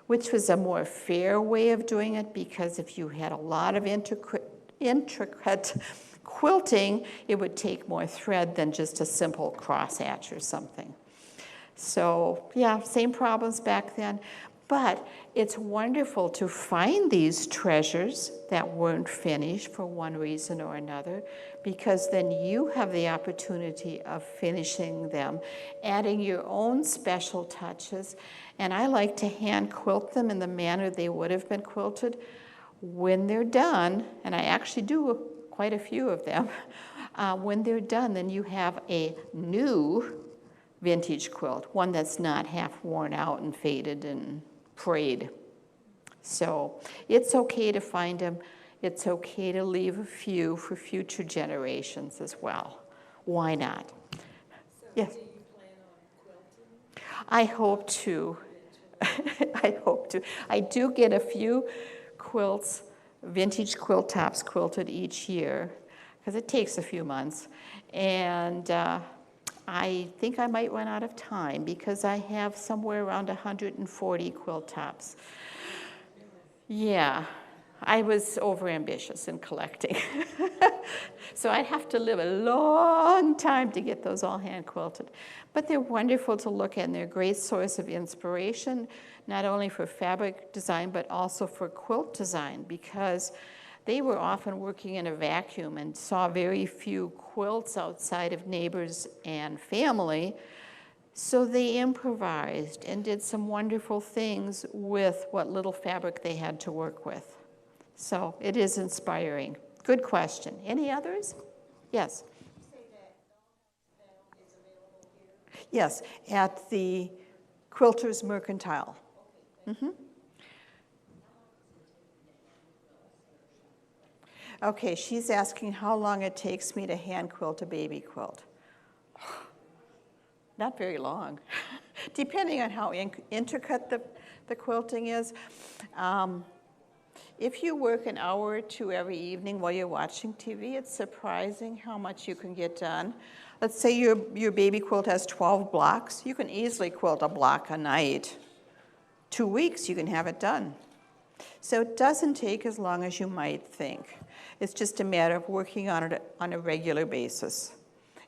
which was a more fair way of doing it, because if you had a lot of intricate quilting, it would take more thread than just a simple crosshatch or something. So yeah, same problems back then. But it's wonderful to find these treasures that weren't finished for one reason or another, because then you have the opportunity of finishing them, adding your own special touches. And I like to hand quilt them in the manner they would have been quilted. When they're done, and I actually do quite a few of them, when they're done, then you have a new vintage quilt, one that's not half worn out and faded and frayed. So it's okay to find them. It's okay to leave a few for future generations as well. Why not? So Yes. do you plan on quilting? I hope to. I hope to. I do get a few quilts, vintage quilt tops quilted each year, because it takes a few months. And I think I might run out of time, because I have somewhere around 140 quilt tops. Yeah, I was overambitious in collecting. So I'd have to live a long time to get those all hand quilted. But they're wonderful to look at, and they're a great source of inspiration, not only for fabric design, but also for quilt design, because they were often working in a vacuum and saw very few quilts outside of neighbors and family. So they improvised and did some wonderful things with what little fabric they had to work with. So it is inspiring. Good question. Any others? Yes. Did you say that dollhouse is available here? Yes, at the Quilters Mercantile. Mm-hmm. Okay, she's asking how long it takes me to hand quilt a baby quilt. Not very long, depending on how intricate the quilting is. If you work an hour or two every evening while you're watching TV, it's surprising how much you can get done. Let's say your baby quilt has 12 blocks. You can easily quilt a block a night. 2 weeks, you can have it done. So it doesn't take as long as you might think. It's just a matter of working on it on a regular basis.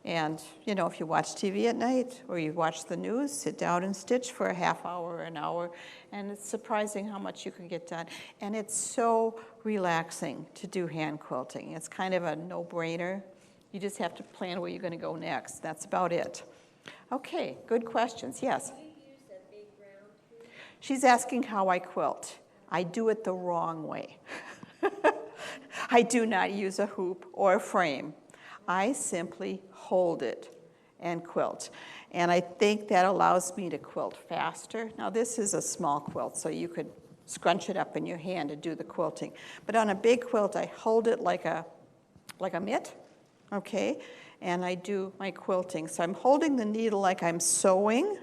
And, you know, if you watch TV at night or you watch the news, sit down and stitch for a half hour or an hour, and it's surprising how much you can get done. And it's so relaxing to do hand quilting. It's kind of a no-brainer. You just have to plan where you're going to go next. That's about it. Okay, good questions. Yes? Do you use a big round hoop? She's asking how I quilt. I do it the wrong way. I do not use a hoop or a frame. I simply hold it and quilt. And I think that allows me to quilt faster. Now this is a small quilt, so you could scrunch it up in your hand to do the quilting. But on a big quilt, I hold it like a mitt, okay? And I do my quilting. So I'm holding the needle like I'm sewing.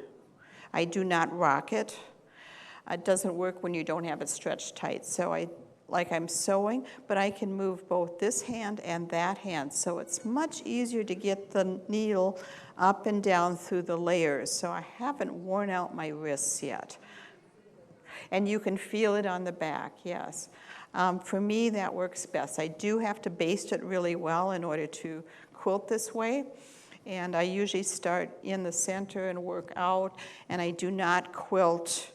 I do not rock it. It doesn't work when you don't have it stretched tight. So like I'm sewing, but I can move both this hand and that hand. So it's much easier to get the needle up and down through the layers. So I haven't worn out my wrists yet. And you can feel it on the back, yes. For me, that works best. I do have to baste it really well in order to quilt this way. And I usually start in the center and work out. And I do not quilt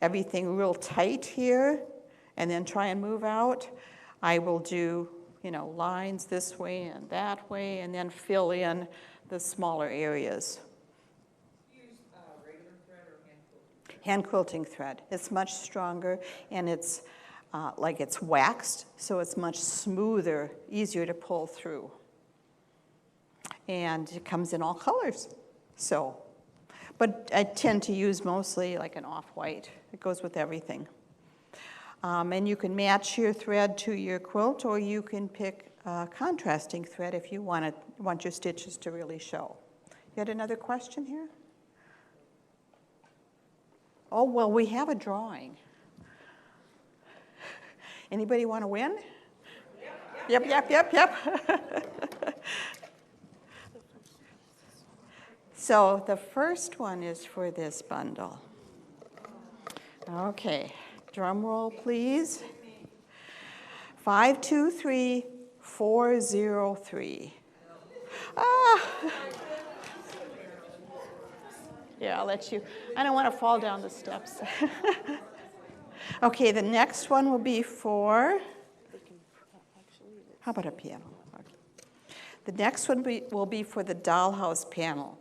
everything real tight here and then try and move out. I will do, you know, lines this way and that way, and then fill in the smaller areas. Do you use regular thread or hand quilting? Hand quilting thread. It's much stronger, and it's like it's waxed, so it's much smoother, easier to pull through. And it comes in all colors. So, but I tend to use mostly like an off-white. It goes with everything. And you can match your thread to your quilt, or you can pick contrasting thread if you want your stitches to really show. You had another question here? Oh, well, we have a drawing. Anybody want to win? Yep. So the first one is for this bundle. Okay, drum roll, please. 523403. Yeah, I'll let you. I don't want to fall down the steps. Okay, the next one will be for, how about a piano? The next one will be for the dollhouse panel.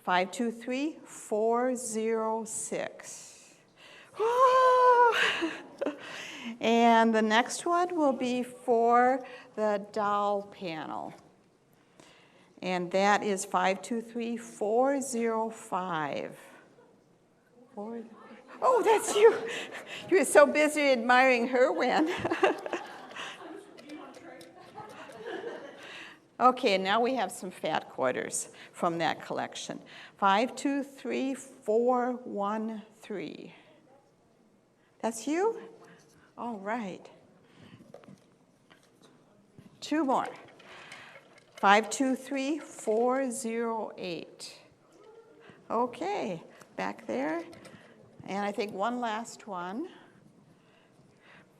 523406. And the next one will be for the doll panel. And that is 523405. Oh, that's you. You were so busy admiring her win. Okay, now we have some fat quarters from that collection. 523413. That's you? All right. Two more. 523408. Okay, back there. And I think one last one.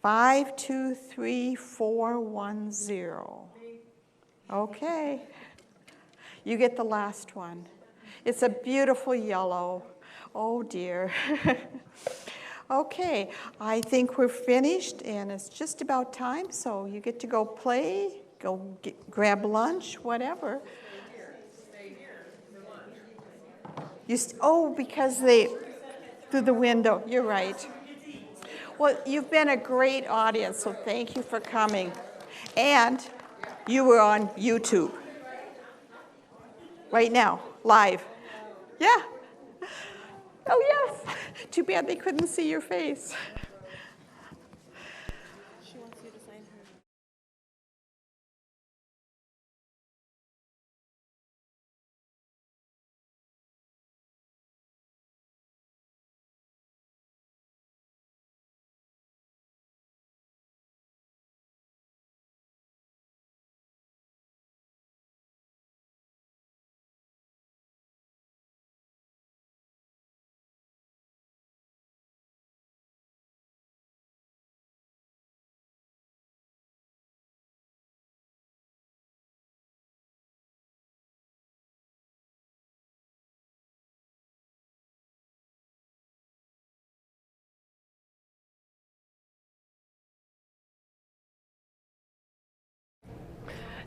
523410. Okay. You get the last one. It's a beautiful yellow. Oh dear. Okay, I think we're finished and it's just about time, so you get to go play, grab lunch, whatever. Because they, through the window, you're right. Well, you've been a great audience, so thank you for coming. And you were on YouTube. Right now, live. Yeah. Oh, yes. Too bad they couldn't see your face. She wants you to sign her.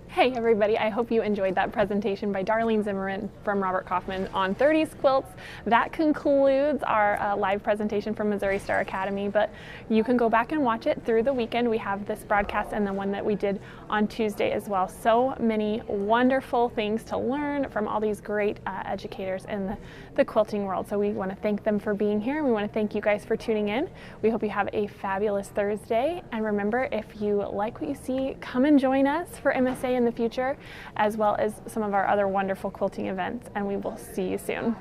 Hey everybody, I hope you enjoyed that presentation by Darlene Zimmerman from Robert Kaufman on 30s quilts. That concludes our live presentation from Missouri Star Academy, but you can go back and watch it through the weekend. We have this broadcast and the one that we did on Tuesday as well. So many wonderful things to learn from all these great educators in the quilting world. So we want to thank them for being here. We want to thank you guys for tuning in. We hope you have a fabulous Thursday. And remember, if you like what you see, come and join us for MSA in the future, as well as some of our other wonderful quilting events, and we will see you soon.